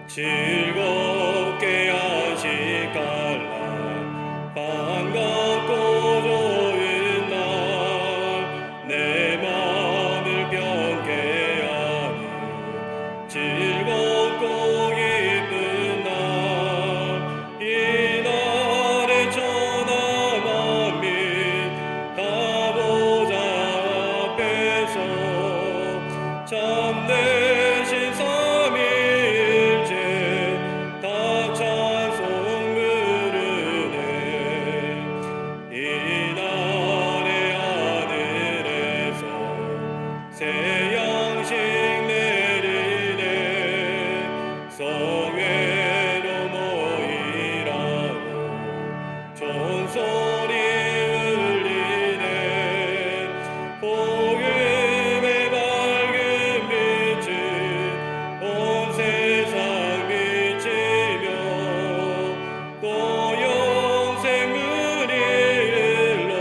즐겁게 하시갈라 반갑고 좋은 날 내 맘을 경계하니 즐겁고 기쁜 날 이날에 천하 만민 다 보좌 앞에서 참되신 삼위일체 다 찬송 부르네 이날의 하늘에서 새 양식 내리네 성회로 모이라고 종소리 울리네 복음의 밝은 빛이 온 세상 비치며 또 영생문이 일러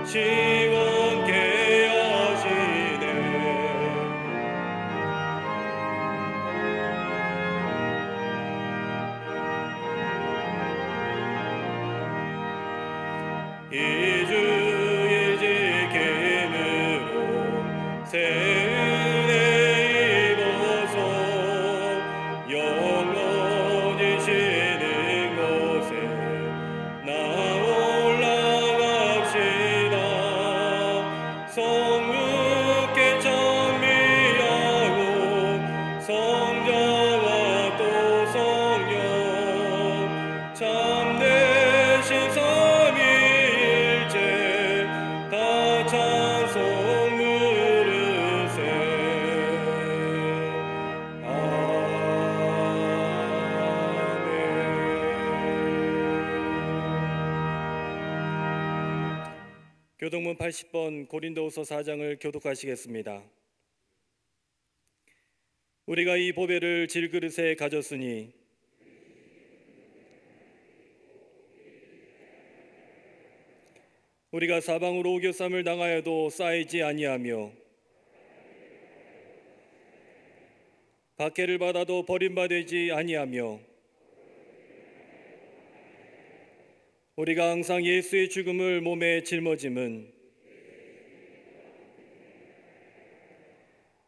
시원케 하시네 이주일 지킴으로 새 은혜 입어서 영원히 쉬는 곳에 나 올라갑시다 성육계 찬미하고 성자와 또 성령 참되신 삼위일체 다 찬송 부르세 아멘. 교독문 80번 고린도후서 4장을 교독하시겠습니다. 우리가 이 보배를 질그릇에 가졌으니 우리가 사방으로 오교쌈을 당하여도 쌓이지 아니하며 박해를 받아도 버림받지 아니하며 우리가 항상 예수의 죽음을 몸에 짊어짐은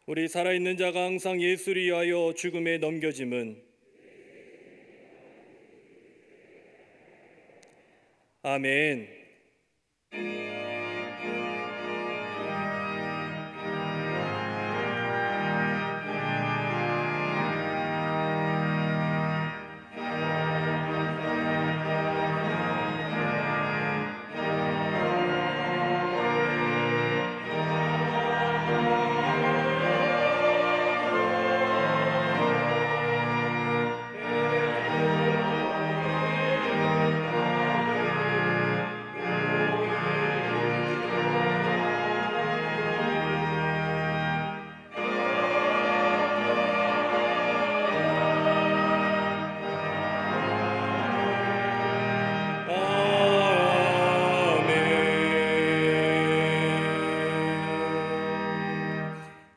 우리 살아있는 자가 항상 예수를 위하여 죽음에 넘겨짐은 아멘.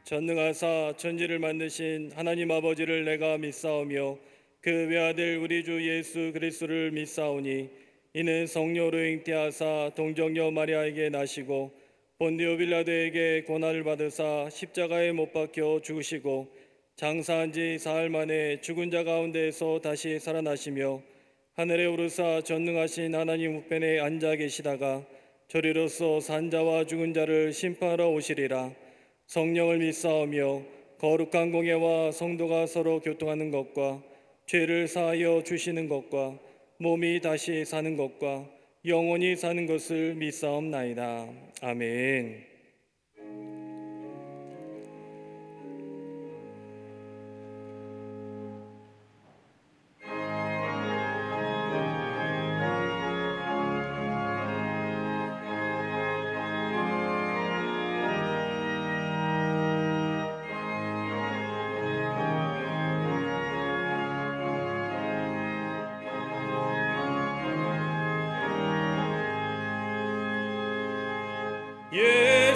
전능하사 천지를 만드신 하나님 아버지를 내가 믿사오며 그 외아들 우리 주 예수 그리스도를 믿사오니 이는 성령으로 잉태하사 동정녀 마리아에게 나시고 본디오 빌라도에게 고난을 받으사 십자가에 못 박혀 죽으시고 장사한 지 사흘 만에 죽은 자 가운데에서 다시 살아나시며 하늘에 오르사 전능하신 하나님 우편에 앉아 계시다가 저리로서 산자와 죽은 자를 심판하러 오시리라. 성령을 믿사오며 거룩한 공예와 성도가 서로 교통하는 것과 죄를 사하여 주시는 것과 몸이 다시 사는 것과 영원히 사는 것을 믿사옵나이다. 아멘. 예.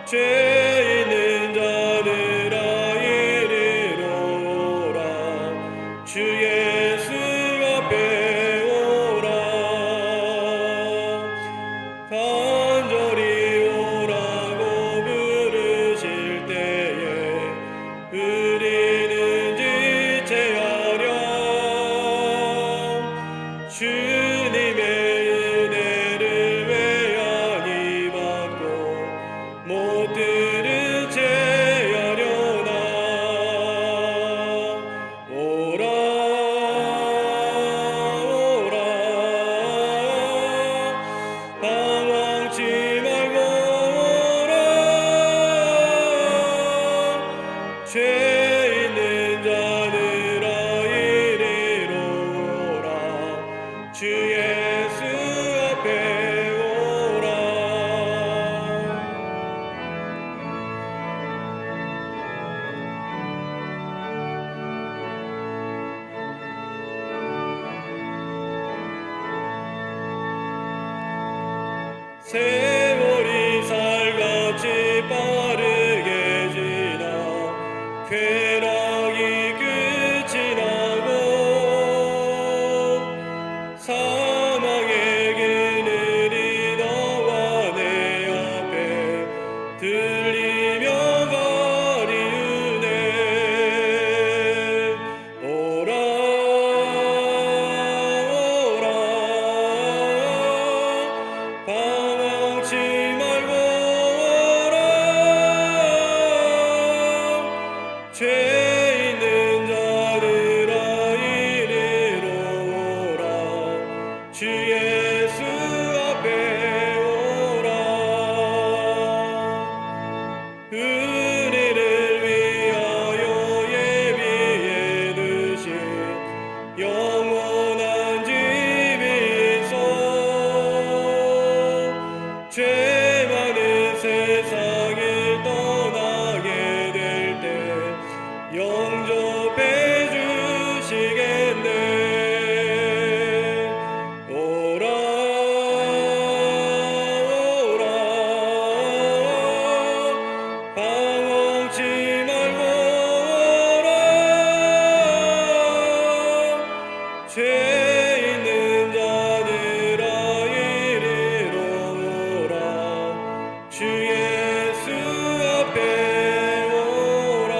죄 있는 자들아 이리로 오라. 주 예수 앞에 오라. 간절히 오라고 부르실 때에 우리는 지체하렴. 주님의 은혜를 외양히 받고 못 들은 채하려나. 오라 오라 방황치 말고 오라. 죄 있는 자들아 이리로 오라. 주 예수 앞에 오라. 세월이 살같이 빠르게 지나 쾌락이 끝이 나고 사망의 그늘이 너와 내 앞에 들리며 가리우네. 오라 오라 방황치 말고 오라. 죄 있는 자들아 이리로 오라. 주 예수 앞에 오라. 우리를 위하여 예비해 두신 영원한 집이 있어. 죄 많은 세상을 떠나게 될 때 영접해 주시겠네. 오라 오라 방황치 말고 오라. 죄 있는 자들아 이리로 오라. 주 예수 앞에 오라.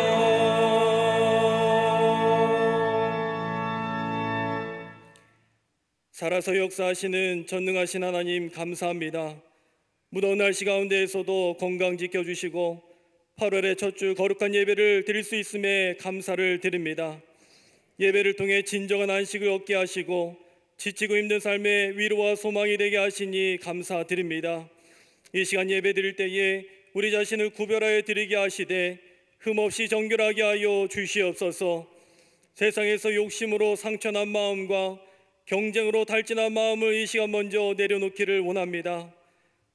살아서 역사하시는 전능하신 하나님 감사합니다. 무더운 날씨 가운데에서도 건강 지켜주시고 8월의 첫 주 거룩한 예배를 드릴 수 있음에 감사를 드립니다. 예배를 통해 진정한 안식을 얻게 하시고 지치고 힘든 삶에 위로와 소망이 되게 하시니 감사드립니다. 이 시간 예배 드릴 때에 우리 자신을 구별하여 드리게 하시되 흠없이 정결하게 하여 주시옵소서. 세상에서 욕심으로 상처난 마음과 경쟁으로 탈진한 마음을 이 시간 먼저 내려놓기를 원합니다.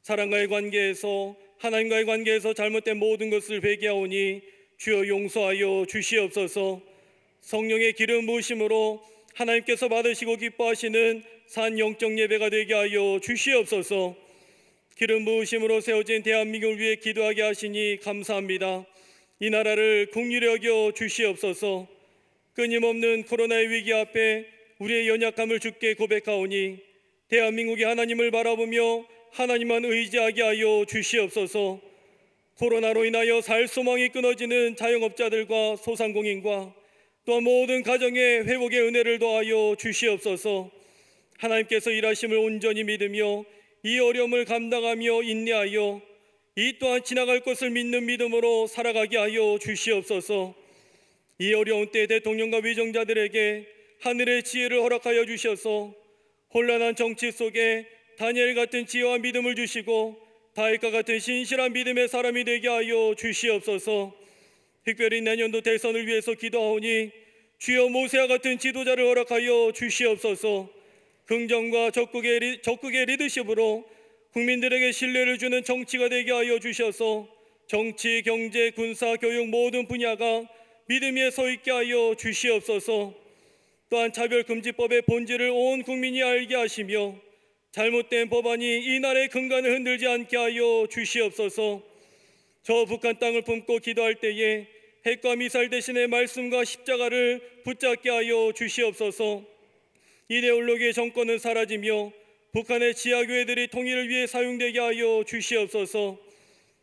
사랑과의 관계에서 하나님과의 관계에서 잘못된 모든 것을 회개하오니 주여 용서하여 주시옵소서. 성령의 기름 부으심으로 하나님께서 받으시고 기뻐하시는 산 영적 예배가 되게 하여 주시옵소서. 기름 부으심으로 세워진 대한민국을 위해 기도하게 하시니 감사합니다. 이 나라를 긍휼히 여겨 주시옵소서. 끊임없는 코로나의 위기 앞에 우리의 연약함을 주께 고백하오니 대한민국이 하나님을 바라보며 하나님만 의지하게 하여 주시옵소서. 코로나로 인하여 살 소망이 끊어지는 자영업자들과 소상공인과 또 모든 가정의 회복의 은혜를 더하여 주시옵소서. 하나님께서 일하심을 온전히 믿으며 이 어려움을 감당하며 인내하여 이 또한 지나갈 것을 믿는 믿음으로 살아가게 하여 주시옵소서. 이 어려운 때 대통령과 위정자들에게 하늘의 지혜를 허락하여 주셔서 혼란한 정치 속에 다니엘 같은 지혜와 믿음을 주시고 다윗과 같은 신실한 믿음의 사람이 되게 하여 주시옵소서. 특별히 내년도 대선을 위해서 기도하오니 주여 모세와 같은 지도자를 허락하여 주시옵소서. 긍정과 적극의 리더십으로 국민들에게 신뢰를 주는 정치가 되게 하여 주셔서 정치, 경제, 군사, 교육 모든 분야가 믿음 위에 서 있게 하여 주시옵소서. 또한 차별금지법의 본질을 온 국민이 알게 하시며 잘못된 법안이 이 나라의 근간을 흔들지 않게 하여 주시옵소서. 저 북한 땅을 품고 기도할 때에 핵과 미사일 대신에 말씀과 십자가를 붙잡게 하여 주시옵소서. 이데올로기의 정권은 사라지며 북한의 지하교회들이 통일을 위해 사용되게 하여 주시옵소서.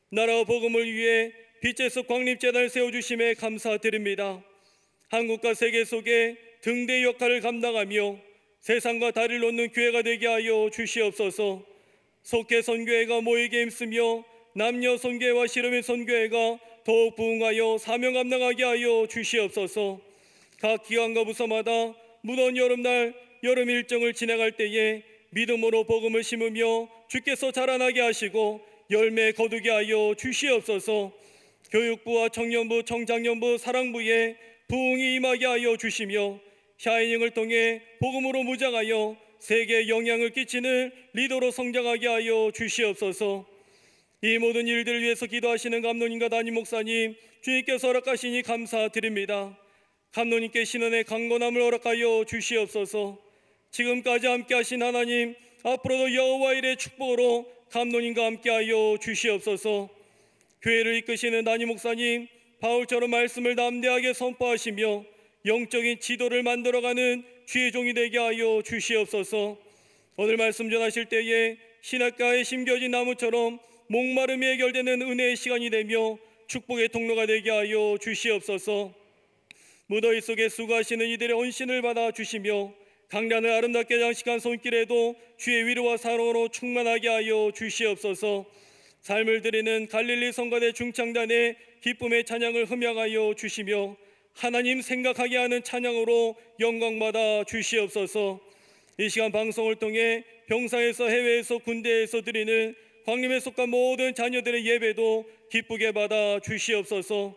나라와 복음을 위해 빛의 숲 광립재단을 세워주심에 감사드립니다. 한국과 세계 속에 등대 역할을 감당하며 세상과 다리를 놓는 교회가 되게 하여 주시옵소서. 속회 선교회가 모이게 힘쓰며 남녀 선교회와 실험의 선교회가 더욱 부흥하여 사명 감당하게 하여 주시옵소서. 각 기관과 부서마다 무더운 여름날 여름 일정을 진행할 때에 믿음으로 복음을 심으며 주께서 자라나게 하시고 열매 거두게 하여 주시옵소서. 교육부와 청년부, 청장년부, 사랑부에 부흥이 임하게 하여 주시며 샤이닝을 통해 복음으로 무장하여 세계에 영향을 끼치는 리더로 성장하게 하여 주시옵소서. 이 모든 일들을 위해서 기도하시는 감독님과 담임 목사님, 주님께서 허락하시니 감사드립니다. 감독님께 신원의 강건함을 허락하여 주시옵소서. 지금까지 함께하신 하나님, 앞으로도 여호와 일의 축복으로 감독님과 함께하여 주시옵소서. 교회를 이끄시는 담임 목사님, 바울처럼 말씀을 담대하게 선포하시며 영적인 지도를 만들어가는 주의 종이 되게 하여 주시옵소서. 오늘 말씀 전하실 때에 신학가에 심겨진 나무처럼 목마름이 해결되는 은혜의 시간이 되며 축복의 통로가 되게 하여 주시옵소서. 무더위 속에 수고하시는 이들의 헌신을 받아 주시며 강단을 아름답게 장식한 손길에도 주의 위로와 사랑으로 충만하게 하여 주시옵소서. 삶을 드리는 갈릴리 성가대 중창단의 기쁨의 찬양을 흠양하여 주시며 하나님 생각하게 하는 찬양으로 영광받아 주시옵소서. 이 시간 방송을 통해 병사에서 해외에서 군대에서 드리는 광림에 속한 모든 자녀들의 예배도 기쁘게 받아 주시옵소서.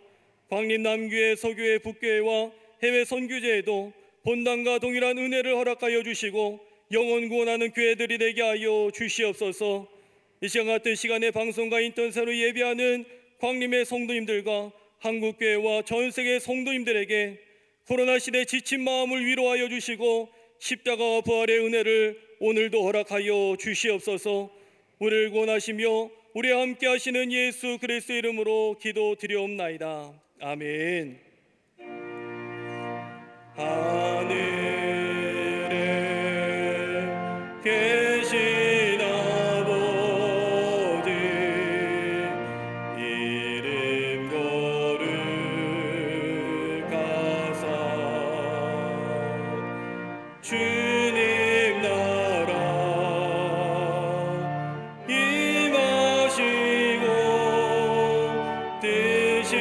광림 남교회, 서교회, 북교회와 해외 선교제에도 본당과 동일한 은혜를 허락하여 주시고 영혼 구원하는 교회들이 되게 하여 주시옵소서. 이 시간 같은 시간에 방송과 인터넷으로 예배하는 광림의 성도님들과 한국교회와 전 세계 성도님들에게 코로나 시대 지친 마음을 위로하여 주시고 십자가와 부활의 은혜를 오늘도 허락하여 주시옵소서. 우리를 구원하시며 우리와 함께 하시는 예수 그리스도의 이름으로 기도드리옵나이다. 아멘. 하늘에 계신 아버지 이름 거룩하사 주님 나라 임하시고 뜻이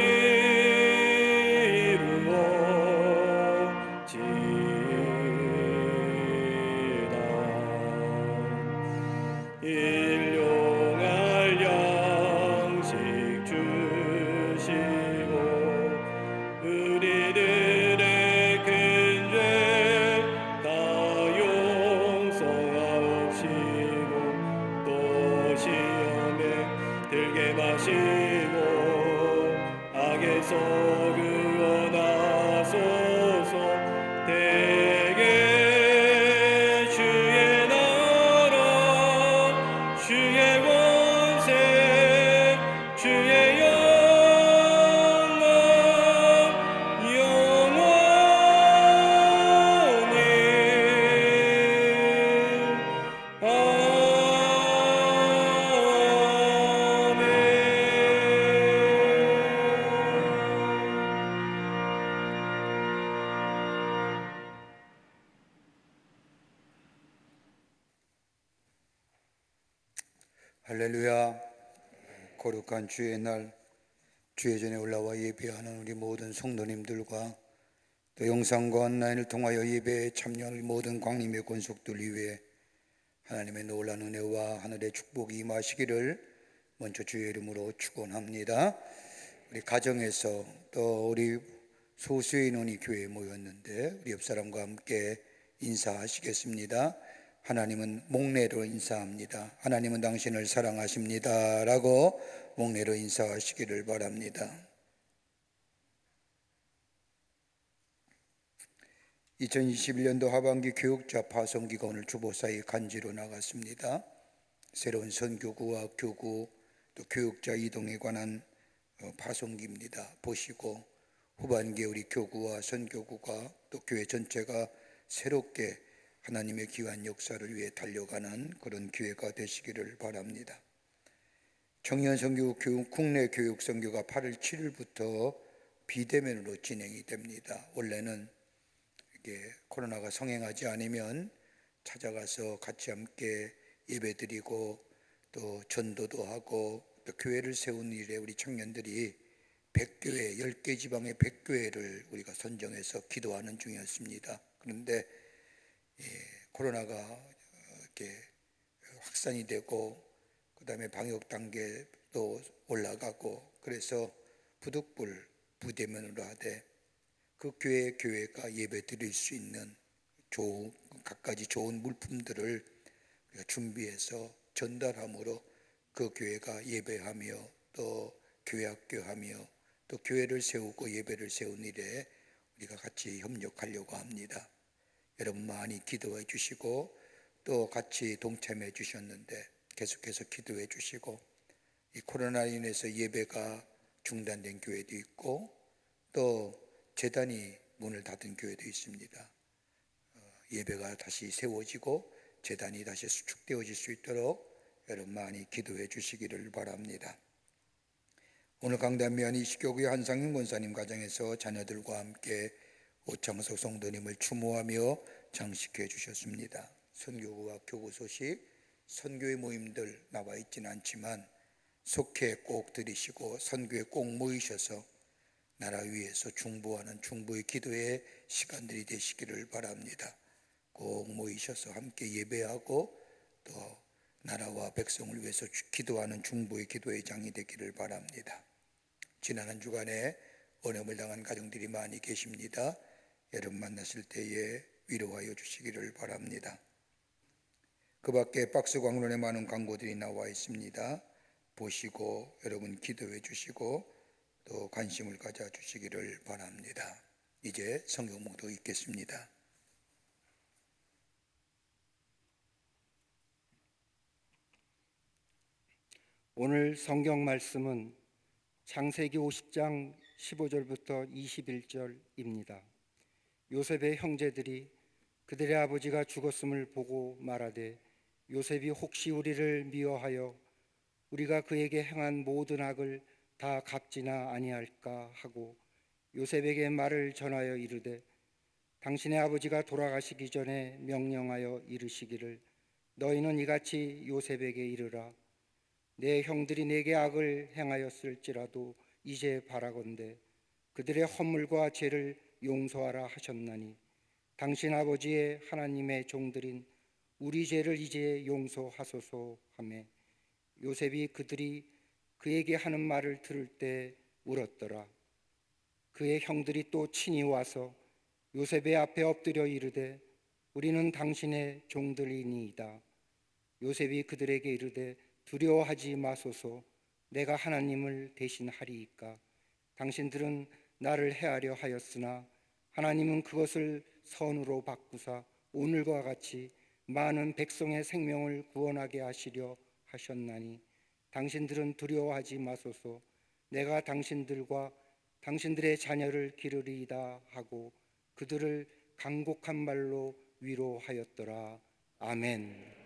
이루어지이다. 일용할 양식 주시고 우리들의 큰 죄 다 용서하옵시고 또 시험에 들게 마시고 악에서 구원하소서. 대개 주의 나라 주의 권세 주의 영광 영원히 할렐루야. 거룩한 주의 날 주의 전에 올라와 예배하는 우리 모든 성도님들과 또 영상과 온라인을 통하여 예배에 참여하는 모든 광림의 권속들 위해 하나님의 놀라운 은혜와 하늘의 축복이 임하시기를 먼저 주의 이름으로 축원합니다. 우리 가정에서 또 우리 소수의 인원이 교회에 모였는데 우리 옆사람과 함께 인사하시겠습니다. 하나님은 목례로 인사합니다. 하나님은 당신을 사랑하십니다 라고 목례로 인사하시기를 바랍니다. 2021년도 하반기 교육자 파송기가 오늘 주보사에 간지로 나갔습니다. 새로운 선교구와 교구 또 교육자 이동에 관한 파송기입니다. 보시고 후반기에 우리 교구와 선교구가 또 교회 전체가 새롭게 하나님의 귀한 역사를 위해 달려가는 그런 기회가 되시기를 바랍니다. 청년 선교 국내 교육 선교가 8월 7일부터 비대면으로 진행이 됩니다. 원래는 이게 코로나가 성행하지 않으면 찾아가서 같이 함께 예배드리고 또 전도도 하고 또 교회를 세운 일에 우리 청년들이 100교회, 10개 지방의 100교회를 우리가 선정해서 기도하는 중이었습니다. 그런데 코로나가 이렇게 확산이 되고 그다음에 방역 단계도 올라가고 그래서 부득불 부대면으로 하되 그 교회가 예배 드릴 수 있는 각가지 좋은 물품들을 우리가 준비해서 전달함으로 그 교회가 예배하며 또 교회 학교하며 또 교회를 세우고 예배를 세운 일에 우리가 같이 협력하려고 합니다. 여러분 많이 기도해 주시고 또 같이 동참해 주셨는데 계속해서 기도해 주시고 이 코로나로 인해서 예배가 중단된 교회도 있고 또 제단이 문을 닫은 교회도 있습니다. 예배가 다시 세워지고 제단이 다시 수축되어질 수 있도록 여러분 많이 기도해 주시기를 바랍니다. 오늘 강단미안 이시교구의 한상윤 권사님 가정에서 자녀들과 함께 오창석 성도님을 추모하며 장식해 주셨습니다. 선교구와 교구 소식, 선교의 모임들 나와 있지는 않지만 속해 꼭 들으시고 선교에 꼭 모이셔서 나라 위에서 중보하는 중보의 기도의 시간들이 되시기를 바랍니다. 꼭 모이셔서 함께 예배하고 또 나라와 백성을 위해서 기도하는 중보의 기도의 장이 되기를 바랍니다. 지난 한 주간에 어려움을 당한 가정들이 많이 계십니다. 여러분 만나실 때에 위로하여 주시기를 바랍니다. 그 밖에 박스 광론에 많은 광고들이 나와 있습니다. 보시고 여러분 기도해 주시고 또 관심을 가져 주시기를 바랍니다. 이제 성경 묵도 읽겠습니다. 오늘 성경 말씀은 창세기 50장 15절부터 21절입니다. 요셉의 형제들이 그들의 아버지가 죽었음을 보고 말하되 요셉이 혹시 우리를 미워하여 우리가 그에게 행한 모든 악을 다 갚지나 아니할까 하고 요셉에게 말을 전하여 이르되 당신의 아버지가 돌아가시기 전에 명령하여 이르시기를 너희는 이같이 요셉에게 이르라 내 형들이 내게 악을 행하였을지라도 이제 바라건대 그들의 허물과 죄를 용서하라 하셨나니 당신 아버지의 하나님의 종들인 우리 죄를 이제 용서하소서 하며 요셉이 그들이 그에게 하는 말을 들을 때 울었더라. 그의 형들이 또 친히 와서 요셉의 앞에 엎드려 이르되 우리는 당신의 종들이니이다. 요셉이 그들에게 이르되 두려워하지 마소서 내가 하나님을 대신하리이까 당신들은 나를 해하려 하였으나 하나님은 그것을 선으로 바꾸사 오늘과 같이 많은 백성의 생명을 구원하게 하시려 하셨나니 당신들은 두려워하지 마소서 내가 당신들과 당신들의 자녀를 기르리이다 하고 그들을 간곡한 말로 위로하였더라. 아멘.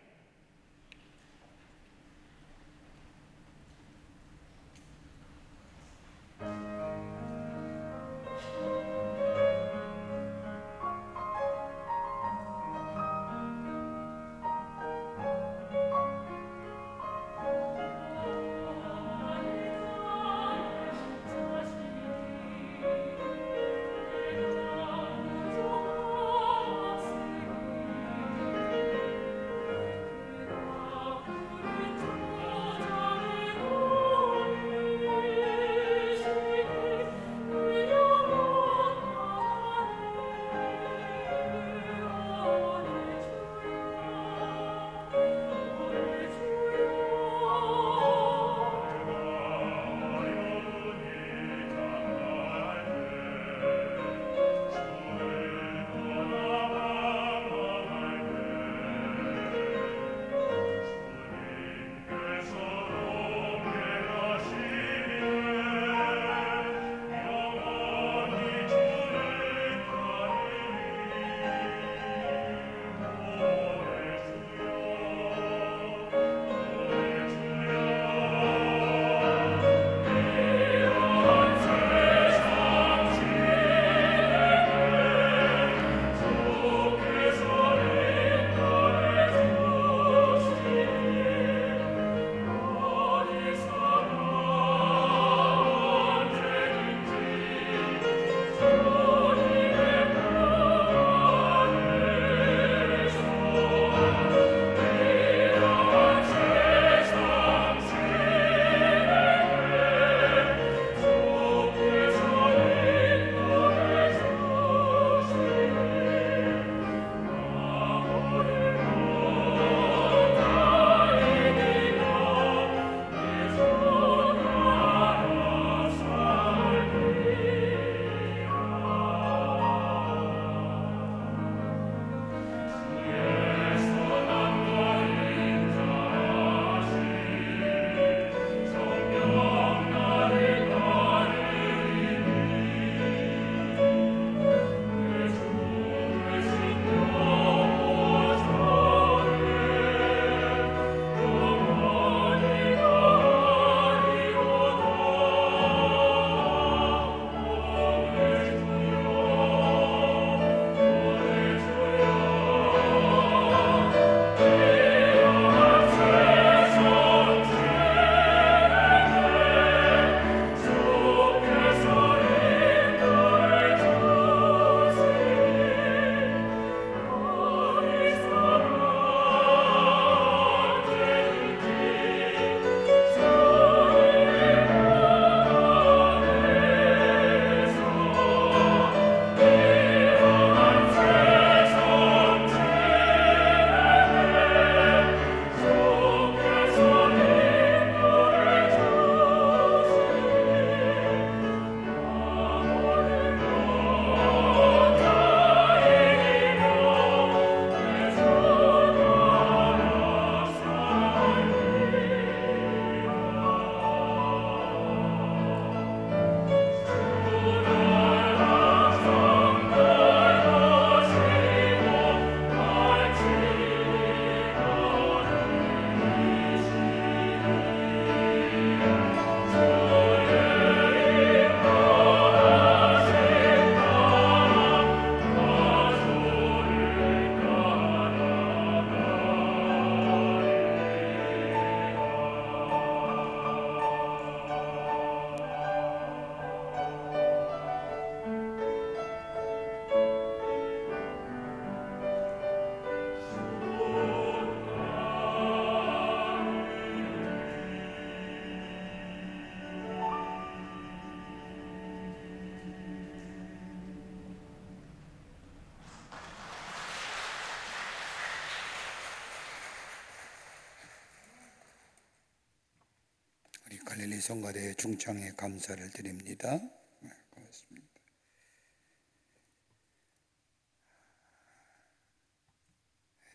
갈릴리 성가대 중창에 감사를 드립니다. 네, 고맙습니다.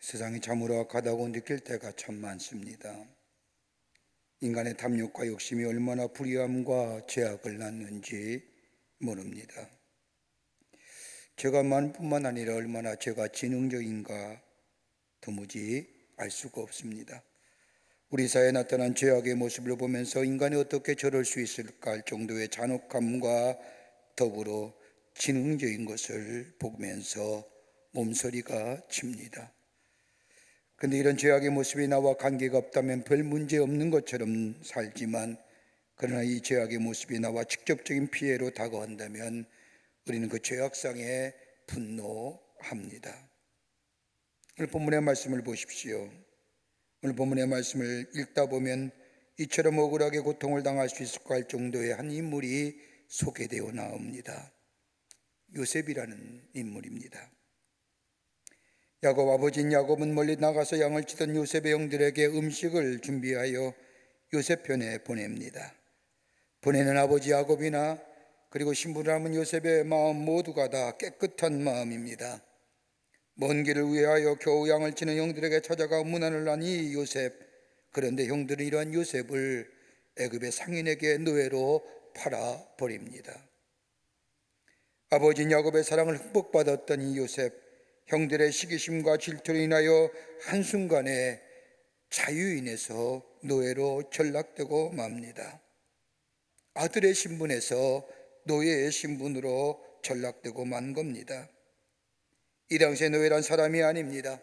세상이 참으로 악하다고 느낄 때가 참 많습니다. 인간의 탐욕과 욕심이 얼마나 불의함과 죄악을 낳는지 모릅니다. 죄가 많을 뿐만 아니라 얼마나 죄가 지능적인가 도무지 알 수가 없습니다. 우리 사회에 나타난 죄악의 모습을 보면서 인간이 어떻게 저럴 수 있을까 할 정도의 잔혹함과 더불어 지능적인 것을 보면서 몸서리가 칩니다. 그런데 이런 죄악의 모습이 나와 관계가 없다면 별 문제 없는 것처럼 살지만, 그러나 이 죄악의 모습이 나와 직접적인 피해로 다가온다면 우리는 그 죄악상에 분노합니다. 오늘 본문의 말씀을 보십시오. 오늘 본문의 말씀을 읽다 보면 이처럼 억울하게 고통을 당할 수 있을까 할 정도의 한 인물이 소개되어 나옵니다. 요셉이라는 인물입니다. 야곱 아버지인 야곱은 멀리 나가서 양을 치던 요셉의 형들에게 음식을 준비하여 요셉 편에 보냅니다. 보내는 아버지 야곱이나 그리고 신부라는 요셉의 마음 모두가 다 깨끗한 마음입니다. 먼 길을 위하여 겨우 양을 치는 형들에게 찾아가 문안을 한 이 요셉. 그런데 형들은 이러한 요셉을 애굽의 상인에게 노예로 팔아버립니다. 아버지인 야곱의 사랑을 흠뻑받았던 이 요셉, 형들의 시기심과 질투로 인하여 한순간에 자유인에서 노예로 전락되고 맙니다. 아들의 신분에서 노예의 신분으로 전락되고 만 겁니다. 이 당시에 노예란 사람이 아닙니다.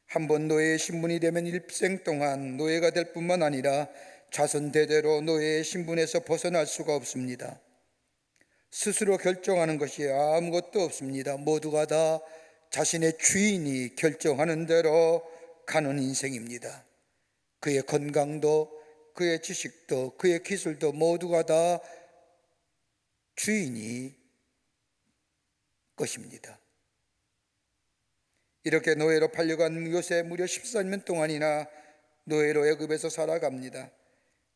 한번 노예의 신분이 되면 일생 동안 노예가 될 뿐만 아니라 자손 대대로 노예의 신분에서 벗어날 수가 없습니다. 스스로 결정하는 것이 아무것도 없습니다. 모두가 다 자신의 주인이 결정하는 대로 가는 인생입니다. 그의 건강도, 그의 지식도, 그의 기술도 모두가 다 주인이 것입니다. 이렇게 노예로 팔려간 요셉 무려 14년 동안이나 노예로 애굽에서 살아갑니다.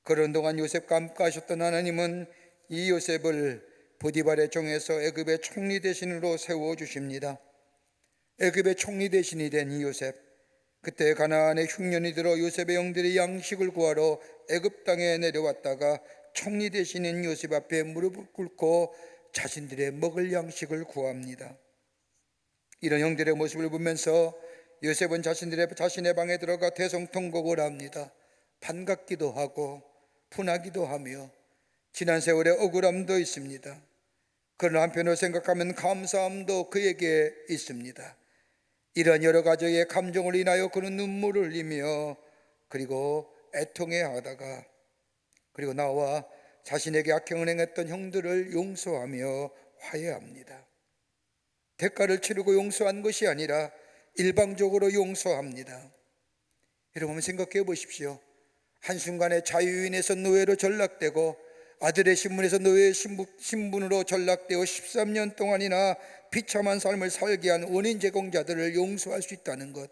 그런 동안 요셉과 함께 하셨던 하나님은 이 요셉을 보디발의 종에서 애굽의 총리 대신으로 세워주십니다. 애굽의 총리 대신이 된 이 요셉, 그때 가나안의 흉년이 들어 요셉의 형들이 양식을 구하러 애굽 땅에 내려왔다가 총리 대신인 요셉 앞에 무릎을 꿇고 자신들의 먹을 양식을 구합니다. 이런 형들의 모습을 보면서 요셉은 자신의 방에 들어가 대성통곡을 합니다. 반갑기도 하고 분하기도 하며 지난 세월의 억울함도 있습니다. 그러나 한편으로 생각하면 감사함도 그에게 있습니다. 이런 여러 가지의 감정을 인하여 그는 눈물을 흘리며 그리고 애통해하다가 그리고 나와 자신에게 악행을 행했던 형들을 용서하며 화해합니다. 대가를 치르고 용서한 것이 아니라 일방적으로 용서합니다. 여러분 생각해 보십시오. 한순간에 자유인에서 노예로 전락되고 아들의 신분에서 노예의 신분으로 전락되어 13년 동안이나 비참한 삶을 살게 한 원인 제공자들을 용서할 수 있다는 것,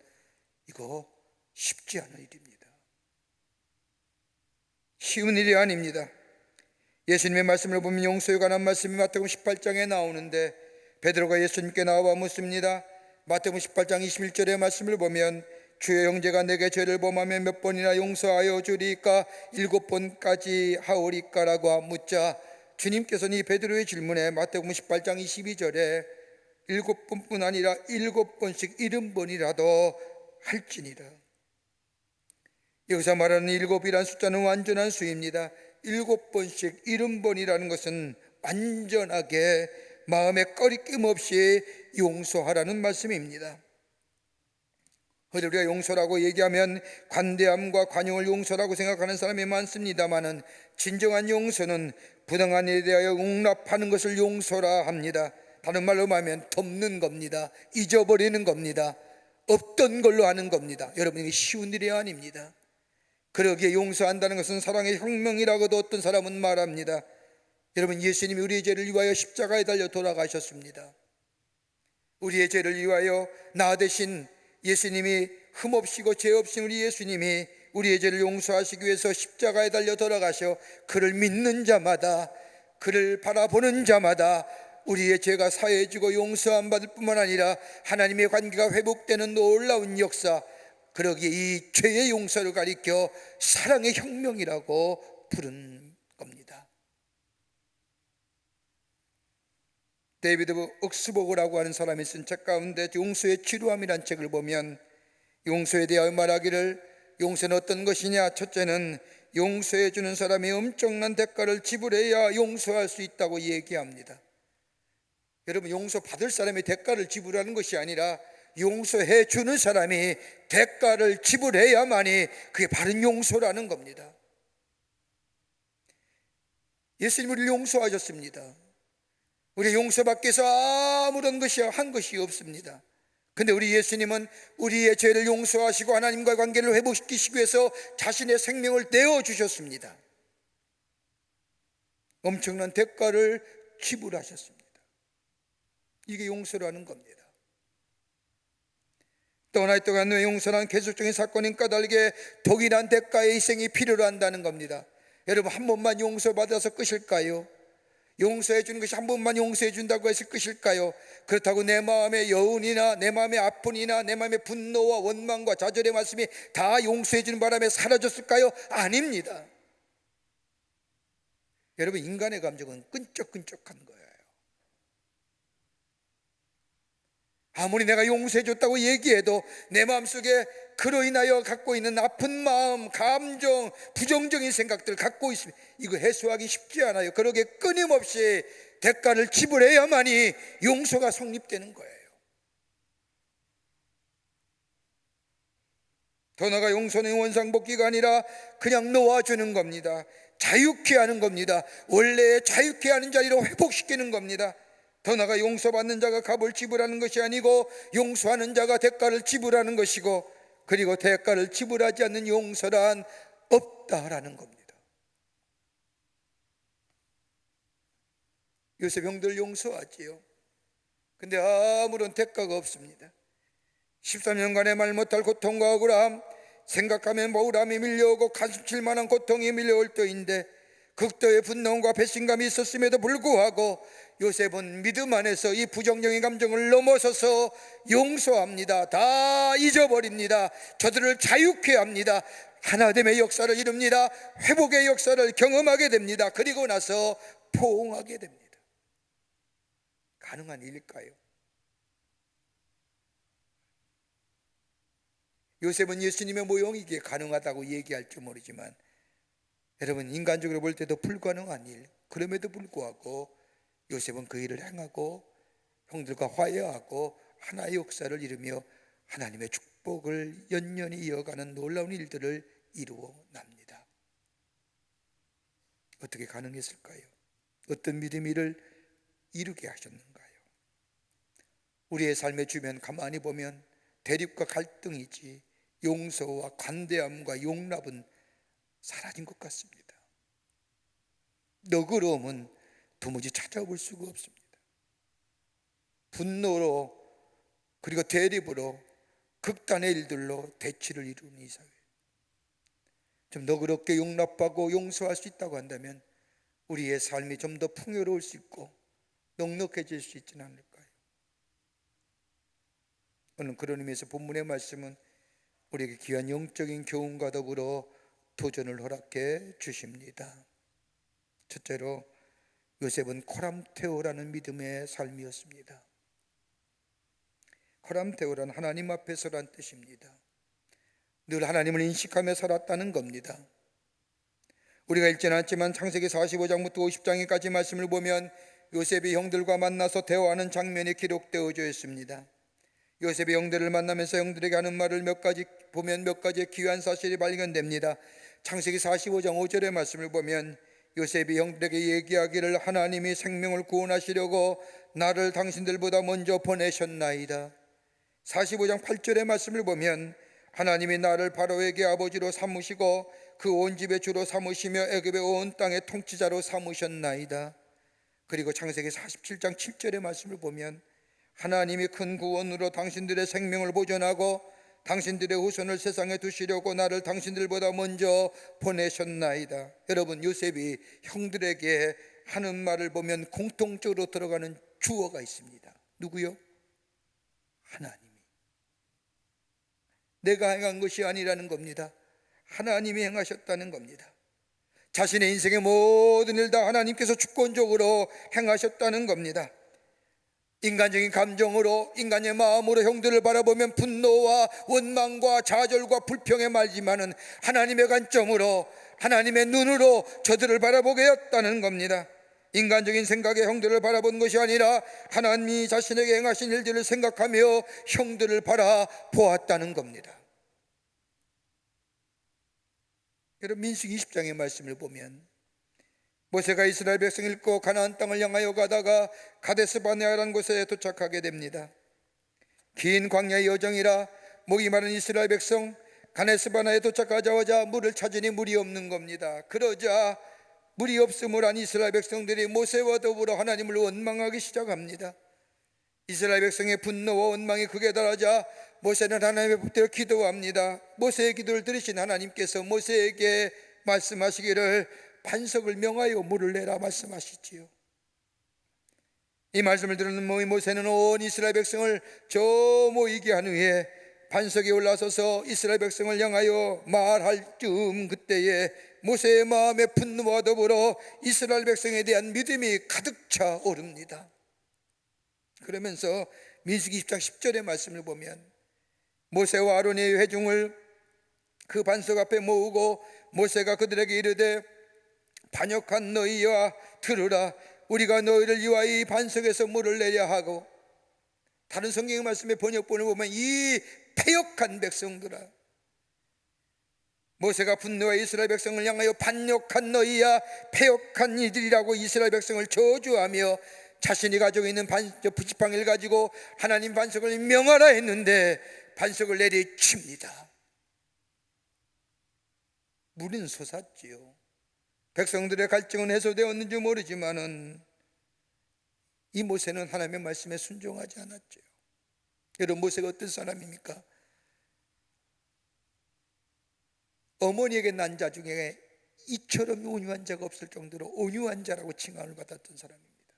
이거 쉽지 않은 일입니다. 쉬운 일이 아닙니다. 예수님의 말씀을 보면 용서에 관한 말씀이 마태복음 18장에 나오는데 베드로가 예수님께 나와 묻습니다. 마태복음 18장 21절의 말씀을 보면 주의 형제가 내게 죄를 범하면 몇 번이나 용서하여 주리까 7번까지 하오리까 라고 묻자 주님께서는 이 베드로의 질문에 마태복음 18장 22절에 7번뿐 아니라 7번씩 70번이라도 할지니라. 여기서 말하는 7이라는 숫자는 완전한 수입니다. 7번씩 70번이라는 것은 완전하게 마음에 꺼리낌 없이 용서하라는 말씀입니다. 우리가 용서라고 얘기하면 관대함과 관용을 용서라고 생각하는 사람이 많습니다마는 진정한 용서는 부당한 일에 대하여 용납하는 것을 용서라 합니다. 다른 말로 말하면 덮는 겁니다. 잊어버리는 겁니다. 없던 걸로 하는 겁니다. 여러분, 이게 쉬운 일이 아닙니다. 그러기에 용서한다는 것은 사랑의 혁명이라고도 어떤 사람은 말합니다. 여러분, 예수님이 우리의 죄를 위하여 십자가에 달려 돌아가셨습니다. 우리의 죄를 위하여 나 대신 예수님이 흠없이고 죄 없인 우리 예수님이 우리의 죄를 용서하시기 위해서 십자가에 달려 돌아가셔 그를 믿는 자마다, 그를 바라보는 자마다 우리의 죄가 사해지고 용서함 받을 뿐만 아니라 하나님의 관계가 회복되는 놀라운 역사, 그러기에 이 죄의 용서를 가리켜 사랑의 혁명이라고 부른 겁니다. 데이비드 억스보그라고 하는 사람이 쓴 책 가운데 용서의 지루함이란 책을 보면 용서에 대하여 말하기를, 용서는 어떤 것이냐? 첫째는 용서해 주는 사람이 엄청난 대가를 지불해야 용서할 수 있다고 얘기합니다. 여러분, 용서 받을 사람이 대가를 지불하는 것이 아니라 용서해 주는 사람이 대가를 지불해야만이 그게 바른 용서라는 겁니다. 예수님이 우리를 용서하셨습니다. 우리 용서받기 위해서 아무런 것이 한 것이 없습니다. 근데 우리 예수님은 우리의 죄를 용서하시고 하나님과의 관계를 회복시키시기 위해서 자신의 생명을 내어주셨습니다. 엄청난 대가를 지불하셨습니다. 이게 용서라는 겁니다. 또 하나의 또 하나의 용서란 계속적인 사건인 까닭에 동일한 대가의 희생이 필요로 한다는 겁니다. 여러분, 한 번만 용서받아서 끝일까요? 용서해 주는 것이 한 번만 용서해 준다고 해서 끝일까요? 그렇다고 내 마음의 여운이나 내 마음의 아픔이나 내 마음의 분노와 원망과 좌절의 말씀이 다 용서해 주는 바람에 사라졌을까요? 아닙니다. 여러분, 인간의 감정은 끈적끈적한 거예요. 아무리 내가 용서해 줬다고 얘기해도 내 마음속에 그로 인하여 갖고 있는 아픈 마음, 감정, 부정적인 생각들을 갖고 있으면 이거 해소하기 쉽지 않아요. 그러기에 끊임없이 대가를 지불해야만이 용서가 성립되는 거예요. 더 나아가 용서는 원상복귀가 아니라 그냥 놓아주는 겁니다. 자유케 하는 겁니다. 원래 자유케 하는 자리로 회복시키는 겁니다. 더 나아가 용서받는 자가 값을 지불하는 것이 아니고 용서하는 자가 대가를 지불하는 것이고, 그리고 대가를 지불하지 않는 용서란 없다라는 겁니다. 요셉 형들 용서하지요. 근데 아무런 대가가 없습니다. 13년간의 말 못할 고통과 억울함, 생각하면 우울함이 밀려오고 가슴칠 만한 고통이 밀려올 때인데 극도의 분노와 배신감이 있었음에도 불구하고 요셉은 믿음 안에서 이 부정적인 감정을 넘어서서 용서합니다. 다 잊어버립니다. 저들을 자유케 합니다. 하나됨의 역사를 이룹니다. 회복의 역사를 경험하게 됩니다. 그리고 나서 포옹하게 됩니다. 가능한 일일까요? 요셉은 예수님의 모형이기에 가능하다고 얘기할지 모르지만, 여러분, 인간적으로 볼 때도 불가능한 일, 그럼에도 불구하고 요셉은 그 일을 행하고 형들과 화해하고 하나의 역사를 이루며 하나님의 축복을 연연히 이어가는 놀라운 일들을 이루어 납니다. 어떻게 가능했을까요? 어떤 믿음이 이를 이루게 하셨는가요? 우리의 삶의 주변 가만히 보면 대립과 갈등이지 용서와 관대함과 용납은 사라진 것 같습니다. 너그러움은 도무지 찾아볼 수가 없습니다. 분노로, 그리고 대립으로, 극단의 일들로 대치를 이루는 이 사회, 좀 너그럽게 용납하고 용서할 수 있다고 한다면 우리의 삶이 좀 더 풍요로울 수 있고 넉넉해질 수 있지는 않을까요? 오늘 그런 의미에서 본문의 말씀은 우리에게 귀한 영적인 교훈과 더불어 도전을 허락해 주십니다. 첫째로, 요셉은 코람테오라는 믿음의 삶이었습니다. 코람테오란 하나님 앞에서란 뜻입니다. 늘 하나님을 인식하며 살았다는 겁니다. 우리가 읽지는 않지만 창세기 45장부터 50장까지 말씀을 보면 요셉이 형들과 만나서 대화하는 장면이 기록되어져 있습니다. 요셉이 형들을 만나면서 형들에게 하는 말을 몇 가지 보면 몇 가지의 귀한 사실이 발견됩니다. 창세기 45장 5절의 말씀을 보면 요셉이 형들에게 얘기하기를, 하나님이 생명을 구원하시려고 나를 당신들보다 먼저 보내셨나이다. 45장 8절의 말씀을 보면 하나님이 나를 바로에게 아버지로 삼으시고 그 온 집의 주로 삼으시며 애굽의 온 땅의 통치자로 삼으셨나이다. 그리고 창세기 47장 7절의 말씀을 보면 하나님이 큰 구원으로 당신들의 생명을 보존하고 당신들의 후손을 세상에 두시려고 나를 당신들보다 먼저 보내셨나이다. 여러분, 요셉이 형들에게 하는 말을 보면 공통적으로 들어가는 주어가 있습니다. 누구요? 하나님이. 내가 행한 것이 아니라는 겁니다. 하나님이 행하셨다는 겁니다. 자신의 인생의 모든 일 다 하나님께서 주권적으로 행하셨다는 겁니다. 인간적인 감정으로, 인간의 마음으로 형들을 바라보면 분노와 원망과 좌절과 불평에 말지만은 하나님의 관점으로, 하나님의 눈으로 저들을 바라보게 했다는 겁니다. 인간적인 생각에 형들을 바라본 것이 아니라 하나님이 자신에게 행하신 일들을 생각하며 형들을 바라보았다는 겁니다. 여러분, 민수기 20장의 말씀을 보면 모세가 이스라엘 백성을 잃고 가나안 땅을 향하여 가다가 가데스 바네아라는 곳에 도착하게 됩니다. 긴 광야의 여정이라 목이 마른 이스라엘 백성, 가데스 바네아에 도착하자마자 물을 찾으니 물이 없는 겁니다. 그러자 물이 없음을 안 이스라엘 백성들이 모세와 더불어 하나님을 원망하기 시작합니다. 이스라엘 백성의 분노와 원망이 극에 달하자 모세는 하나님의 붙들어 기도합니다. 모세의 기도를 들으신 하나님께서 모세에게 말씀하시기를 반석을 명하여 물을 내라 말씀하시지요. 이 말씀을 들은 모세는 온 이스라엘 백성을 저 모이게 한 후에 반석에 올라서서 이스라엘 백성을 향하여 말할 즈음 그때에 모세의 마음에 분노와 더불어 이스라엘 백성에 대한 믿음이 가득 차 오릅니다. 그러면서 민수기 20장 10절의 말씀을 보면 모세와 아론의 회중을 그 반석 앞에 모으고 모세가 그들에게 이르되 반역한 너희와 들으라. 우리가 너희를 위하여 이 반석에서 물을 내려 하고, 다른 성경의 말씀의 번역본을 보면 이 패역한 백성들아, 모세가 분노와 이스라엘 백성을 향하여 반역한 너희야 패역한 이들이라고 이스라엘 백성을 저주하며 자신이 가지고 있는 지팡이를 가지고 하나님 반석을 명하라 했는데 반석을 내리칩니다. 물은 솟았지요. 백성들의 갈증은 해소되었는지 모르지만은 이 모세는 하나님의 말씀에 순종하지 않았죠. 여러분, 모세가 어떤 사람입니까? 어머니에게 난 자 중에 이처럼 온유한 자가 없을 정도로 온유한 자라고 칭함을 받았던 사람입니다.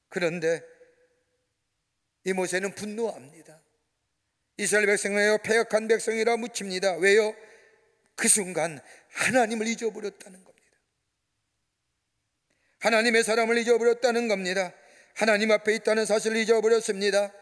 그런데 이 모세는 분노합니다. 이스라엘 백성을 패역한 백성이라 묻힙니다. 왜요? 그 순간 하나님을 잊어버렸다는 겁니다. 하나님의 사람을 잊어버렸다는 겁니다. 하나님 앞에 있다는 사실을 잊어버렸습니다.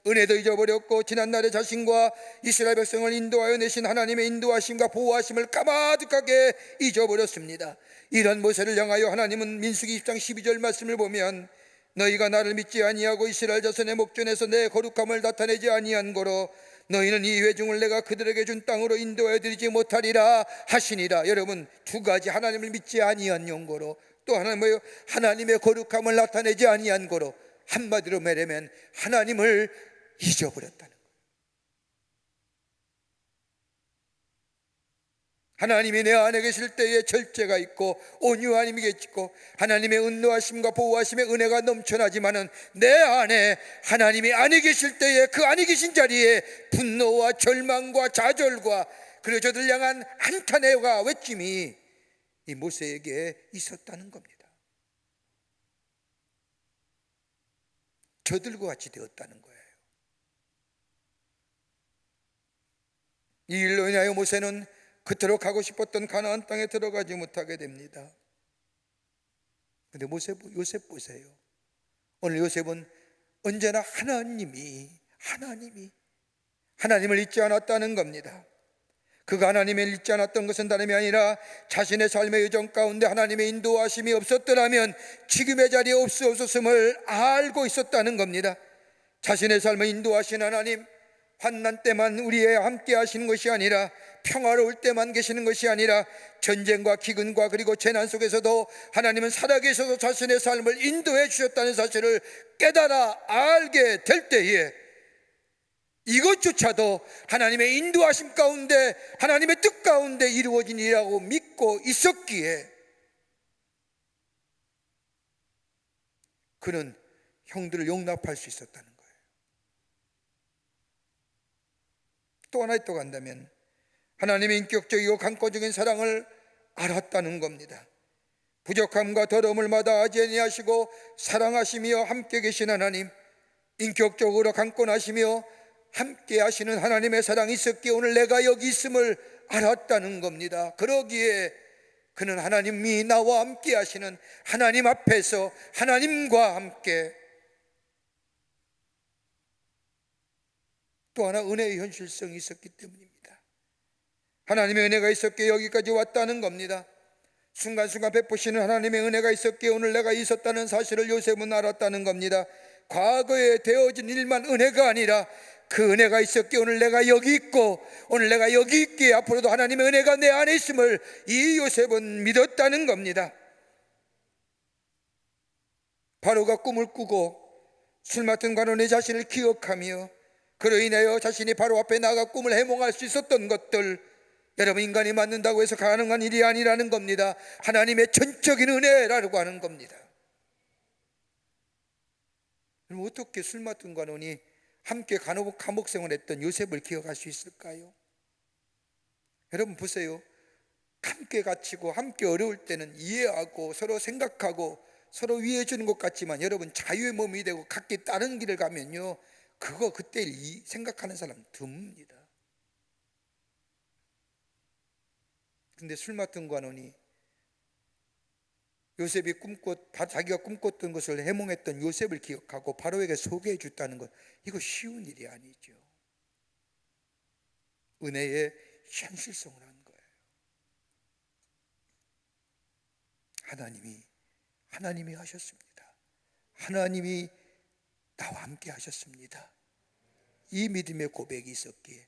은혜도 잊어버렸고 지난날에 자신과 이스라엘 백성을 인도하여 내신 하나님의 인도하심과 보호하심을 까마득하게 잊어버렸습니다. 이런 모세를 향하여 하나님은 민수기 20장 12절 말씀을 보면 너희가 나를 믿지 아니하고 이스라엘 자손의 목전에서 내 거룩함을 나타내지 아니한 거로 너희는 이 회중을 내가 그들에게 준 땅으로 인도해 드리지 못하리라 하시니라. 여러분, 두 가지, 하나님을 믿지 아니한 용거로 또 하나는 뭐예요? 하나님의 거룩함을 나타내지 아니한 거로, 한마디로 말하면 하나님을 잊어버렸다는 거예요. 하나님이 내 안에 계실 때에 절제가 있고 온유함이 있고 하나님의 은노하심과 보호하심의 은혜가 넘쳐나지만은 내 안에 하나님이 안에 계실 때에 그 안에 계신 자리에 분노와 절망과 좌절과 그리고 저들 향한 한탄의 외침이 이 모세에게 있었다는 겁니다. 저들과 같이 되었다는 거예요. 이 일로 인하여 모세는 그토록 가고 싶었던 가나안 땅에 들어가지 못하게 됩니다. 그런데 요셉 보세요. 오늘 요셉은 언제나 하나님을 잊지 않았다는 겁니다. 그가 하나님을 잊지 않았던 것은 다름이 아니라 자신의 삶의 여정 가운데 하나님의 인도하심이 없었더라면 지금의 자리에 없었음을 알고 있었다는 겁니다. 자신의 삶을 인도하신 하나님, 환난 때만 우리에 함께 하시는 것이 아니라 평화로울 때만 계시는 것이 아니라 전쟁과 기근과 그리고 재난 속에서도 하나님은 살아계셔서 자신의 삶을 인도해 주셨다는 사실을 깨달아 알게 될 때에 이것조차도 하나님의 인도하심 가운데 하나님의 뜻 가운데 이루어진 일이라고 믿고 있었기에 그는 형들을 용납할 수 있었다는 거예요. 또 하나 또 간다면 하나님의 인격적이고 강권적인 사랑을 알았다는 겁니다. 부족함과 더러움을 마다하지 아니하시고 사랑하시며 함께 계신 하나님, 인격적으로 강권하시며 함께 하시는 하나님의 사랑이 있었기에 오늘 내가 여기 있음을 알았다는 겁니다. 그러기에 그는 하나님이 나와 함께 하시는 하나님 앞에서 하나님과 함께 또 하나 은혜의 현실성이 있었기 때문입니다. 하나님의 은혜가 있었기에 여기까지 왔다는 겁니다. 순간순간 베푸시는 하나님의 은혜가 있었기에 오늘 내가 있었다는 사실을 요셉은 알았다는 겁니다. 과거에 되어진 일만 은혜가 아니라 그 은혜가 있었기에 오늘 내가 여기 있고 오늘 내가 여기 있기에 앞으로도 하나님의 은혜가 내 안에 있음을 이 요셉은 믿었다는 겁니다. 바로가 꿈을 꾸고 술 맡은 관원의 자신을 기억하며 그로 인하여 자신이 바로 앞에 나가 꿈을 해몽할 수 있었던 것들, 여러분, 인간이 만든다고 해서 가능한 일이 아니라는 겁니다. 하나님의 전적인 은혜라고 하는 겁니다. 그럼 어떻게 술 맡은 관원이 함께 감옥 생활했던 요셉을 기억할 수 있을까요? 여러분 보세요. 함께 갇히고 함께 어려울 때는 이해하고 서로 생각하고 서로 위해 주는 것 같지만 여러분, 자유의 몸이 되고 각기 다른 길을 가면요, 그때 생각하는 사람 드뭅니다. 근데 술 맡은 관원이 요셉이 자기가 꿈꿨던 것을 해몽했던 요셉을 기억하고 바로에게 소개해 줬다는 것, 이거 쉬운 일이 아니죠. 은혜의 현실성을 한 거예요. 하나님이 하셨습니다. 하나님이 나와 함께 하셨습니다. 이 믿음의 고백이 있었기에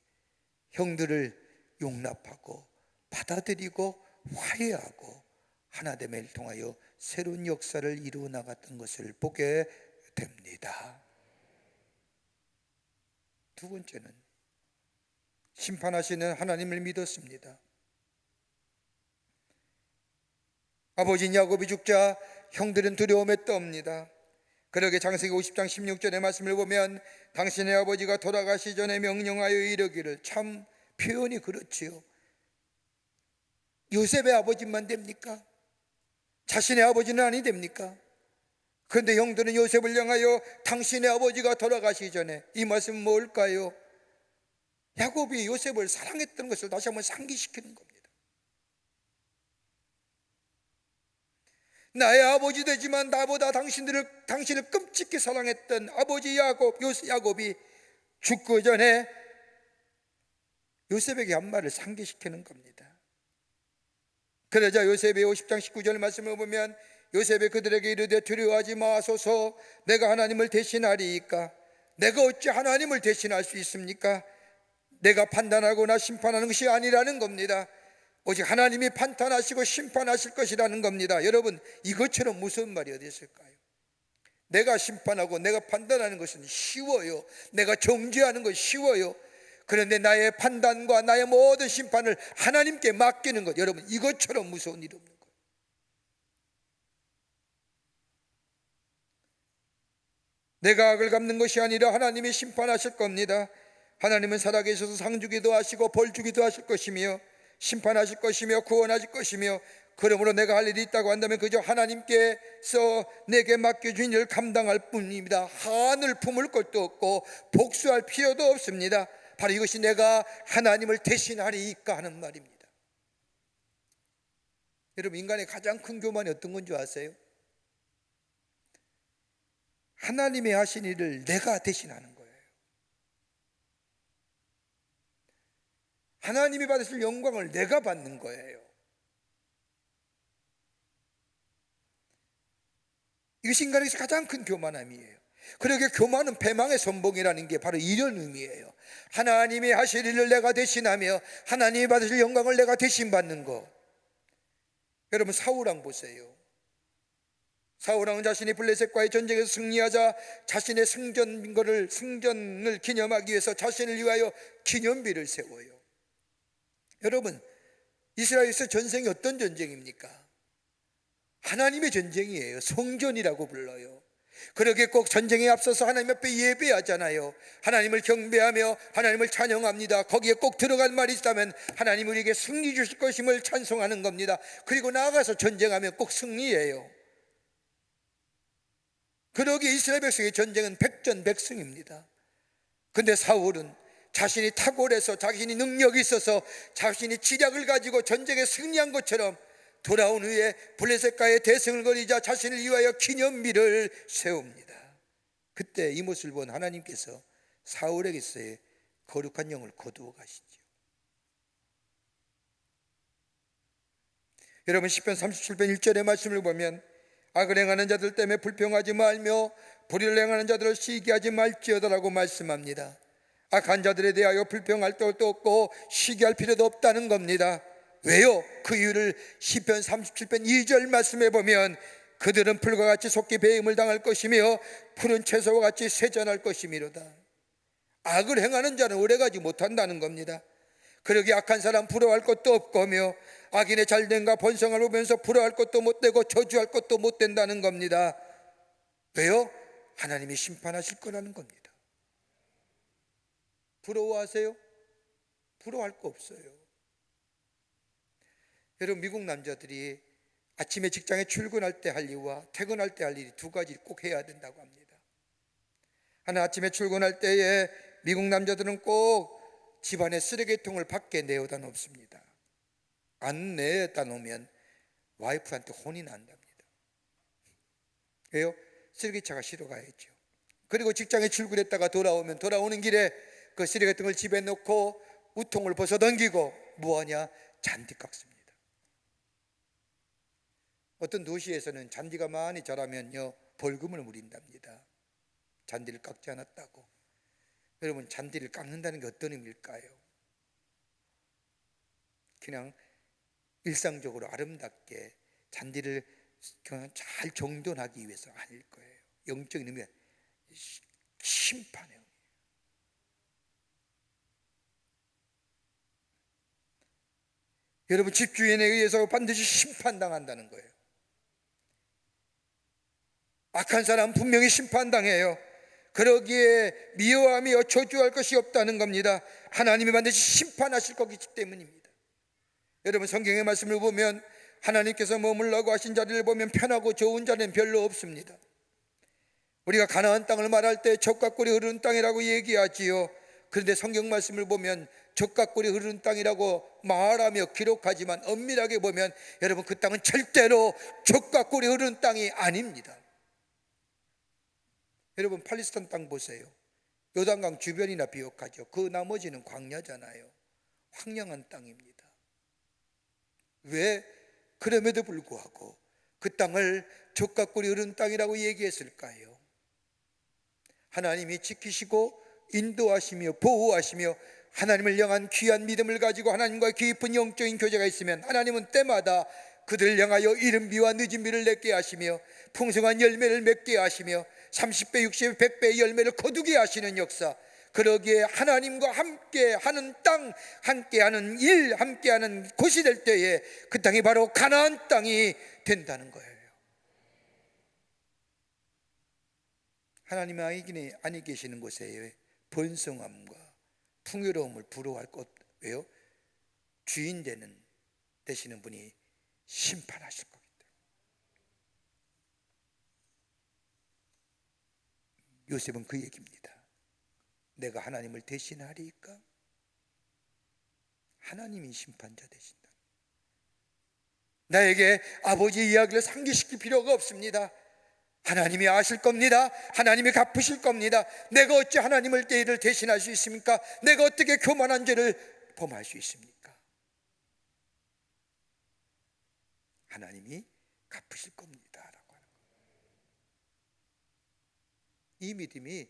형들을 용납하고 받아들이고 화해하고 하나됨을 통하여 새로운 역사를 이루어 나갔던 것을 보게 됩니다. 두 번째는 심판하시는 하나님을 믿었습니다. 아버지 야곱이 죽자 형들은 두려움에 떱니다. 그러게 창세기 50장 16절의 말씀을 보면 당신의 아버지가 돌아가시 전에 명령하여 이르기를, 참 표현이 그렇지요. 요셉의 아버지만 됩니까? 자신의 아버지는 아니 됩니까? 그런데 형들은 요셉을 향하여 당신의 아버지가 돌아가시기 전에, 이 말씀은 뭘까요? 야곱이 요셉을 사랑했던 것을 다시 한번 상기시키는 겁니다. 나의 아버지 되지만 나보다 당신을 끔찍히 사랑했던 아버지 야곱이 죽기 전에 요셉에게 한 말을 상기시키는 겁니다. 그러자 요셉의 50장 19절 말씀을 보면 요셉이 그들에게 이르되 두려워하지 마소서, 내가 하나님을 대신하리이까. 내가 어찌 하나님을 대신할 수 있습니까? 내가 판단하거나 심판하는 것이 아니라는 겁니다. 오직 하나님이 판단하시고 심판하실 것이라는 겁니다. 여러분, 이것처럼 무서운 말이 어디 있을까요? 내가 심판하고 내가 판단하는 것은 쉬워요. 내가 정죄하는 것이 쉬워요. 그런데 나의 판단과 나의 모든 심판을 하나님께 맡기는 것, 여러분, 이것처럼 무서운 일이 없는 거예요. 내가 악을 갚는 것이 아니라 하나님이 심판하실 겁니다. 하나님은 살아계셔서 상 주기도 하시고 벌 주기도 하실 것이며 심판하실 것이며 구원하실 것이며, 그러므로 내가 할 일이 있다고 한다면 그저 하나님께서 내게 맡겨준 일을 감당할 뿐입니다. 한을 품을 것도 없고 복수할 필요도 없습니다. 바로 이것이 내가 하나님을 대신하리이까 하는 말입니다. 여러분, 인간의 가장 큰 교만이 어떤 건 줄 아세요? 하나님이 하신 일을 내가 대신하는 거예요. 하나님이 받으실 영광을 내가 받는 거예요. 이것이 인간에게서 가장 큰 교만함이에요. 그러게 교만은 패망의 선봉이라는 게 바로 이런 의미예요. 하나님이 하실 일을 내가 대신하며 하나님이 받으실 영광을 내가 대신 받는 것. 여러분, 사울왕 보세요. 사울왕은 자신이 블레셋과의 전쟁에서 승리하자 자신의 승전을 기념하기 위해서 자신을 위하여 기념비를 세워요. 여러분, 이스라엘에서 전쟁이 어떤 전쟁입니까? 하나님의 전쟁이에요. 성전이라고 불러요. 그러기에 꼭 전쟁에 앞서서 하나님 앞에 예배하잖아요. 하나님을 경배하며 하나님을 찬양합니다. 거기에 꼭 들어간 말이 있다면 하나님 우리에게 승리 주실 것임을 찬송하는 겁니다. 그리고 나아가서 전쟁하면 꼭 승리해요. 그러기에 이스라엘 백성의 전쟁은 백전백승입니다. 근데 사울은 자신이 탁월해서 자신이 능력이 있어서 자신이 지략을 가지고 전쟁에 승리한 것처럼 돌아온 후에 블레셋과의 대승을 거리자 자신을 위하여 기념비를 세웁니다. 그때 이 모습을 본 하나님께서 사울에게서의 거룩한 영을 거두어 가시죠. 여러분 시편 37편 1절의 말씀을 보면 악을 행하는 자들 때문에 불평하지 말며 불의를 행하는 자들을 시기하지 말지어다라고 말씀합니다. 악한 자들에 대하여 불평할 것도 없고 시기할 필요도 없다는 겁니다. 왜요? 그 이유를 시편 37편 2절 말씀에 보면 그들은 풀과 같이 속히 배임을 당할 것이며 푸른 채소와 같이 세잔할 것이미로다. 악을 행하는 자는 오래가지 못한다는 겁니다. 그러기에 악한 사람 부러워할 것도 없고며 악인의 잘됨과 번성을 보면서 부러워할 것도 못되고 저주할 것도 못된다는 겁니다. 왜요? 하나님이 심판하실 거라는 겁니다. 부러워하세요? 부러워할 거 없어요. 여러분 미국 남자들이 아침에 직장에 출근할 때 할 일과 퇴근할 때 할 일이 두 가지를 꼭 해야 된다고 합니다. 하나, 아침에 출근할 때에 미국 남자들은 꼭 집안의 쓰레기통을 밖에 내어다 놓습니다. 안 내다 놓으면 와이프한테 혼이 난답니다. 왜요? 쓰레기차가 실어 가야죠. 그리고 직장에 출근했다가 돌아오는 길에 그 쓰레기통을 집에 놓고 우통을 벗어 던지고 뭐하냐? 잔디 깎습니다. 어떤 도시에서는 잔디가 많이 자라면요 벌금을 물린답니다. 잔디를 깎지 않았다고. 여러분 잔디를 깎는다는 게 어떤 의미일까요? 그냥 일상적으로 아름답게 잔디를 그냥 잘 정돈하기 위해서 아닐 거예요. 영적인 의미가 심판의 의미예요. 여러분 집주인에 의해서 반드시 심판당한다는 거예요. 악한 사람 분명히 심판당해요. 그러기에 미워하며 저주할 것이 없다는 겁니다. 하나님이 반드시 심판하실 거기 때문입니다. 여러분 성경의 말씀을 보면 하나님께서 머물라고 하신 자리를 보면 편하고 좋은 자리는 별로 없습니다. 우리가 가나안 땅을 말할 때 젖과 꿀이 흐르는 땅이라고 얘기하지요. 그런데 성경 말씀을 보면 젖과 꿀이 흐르는 땅이라고 말하며 기록하지만 엄밀하게 보면 여러분 그 땅은 절대로 젖과 꿀이 흐르는 땅이 아닙니다. 여러분 팔레스타인 땅 보세요. 요단강 주변이나 비옥하죠. 그 나머지는 광야잖아요. 황량한 땅입니다. 왜? 그럼에도 불구하고 그 땅을 젖과 꿀이 흐르는 땅이라고 얘기했을까요? 하나님이 지키시고 인도하시며 보호하시며 하나님을 향한 귀한 믿음을 가지고 하나님과 깊은 영적인 교제가 있으면 하나님은 때마다 그들을 향하여 이른 비와 늦은 비를 내게 하시며 풍성한 열매를 맺게 하시며 30배, 60배, 100배의 열매를 거두게 하시는 역사. 그러기에 하나님과 함께하는 땅, 함께하는 일, 함께하는 곳이 될 때에 그 땅이 바로 가나안 땅이 된다는 거예요. 하나님이 아니 계시는 곳에 번성함과 풍요로움을 부러워할 것. 왜요? 주인 되시는 분이 심판하실 거기 때문에. 요셉은 그 얘기입니다. 내가 하나님을 대신하리까? 하나님이 심판자 되신다. 나에게 아버지 이야기를 상기시킬 필요가 없습니다. 하나님이 아실 겁니다. 하나님이 갚으실 겁니다. 내가 어찌 하나님을 대신할 수 있습니까? 내가 어떻게 교만한 죄를 범할 수 있습니까? 하나님이 갚으실 겁니다 라고 하는 거예요. 이 믿음이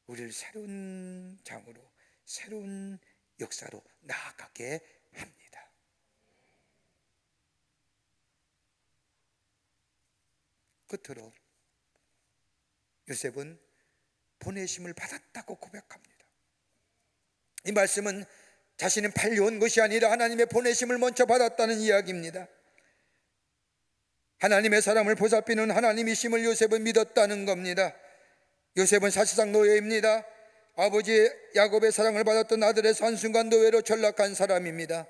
우리를 새로운 장으로, 새로운 역사로 나아가게 합니다. 끝으로 요셉은 보내심을 받았다고 고백합니다. 이 말씀은 자신은 팔려온 것이 아니라 하나님의 보내심을 먼저 받았다는 이야기입니다. 하나님의 사람을 보살피는 하나님이심을 요셉은 믿었다는 겁니다. 요셉은 사실상 노예입니다. 아버지 야곱의 사랑을 받았던 아들에서 한순간 노예로 전락한 사람입니다.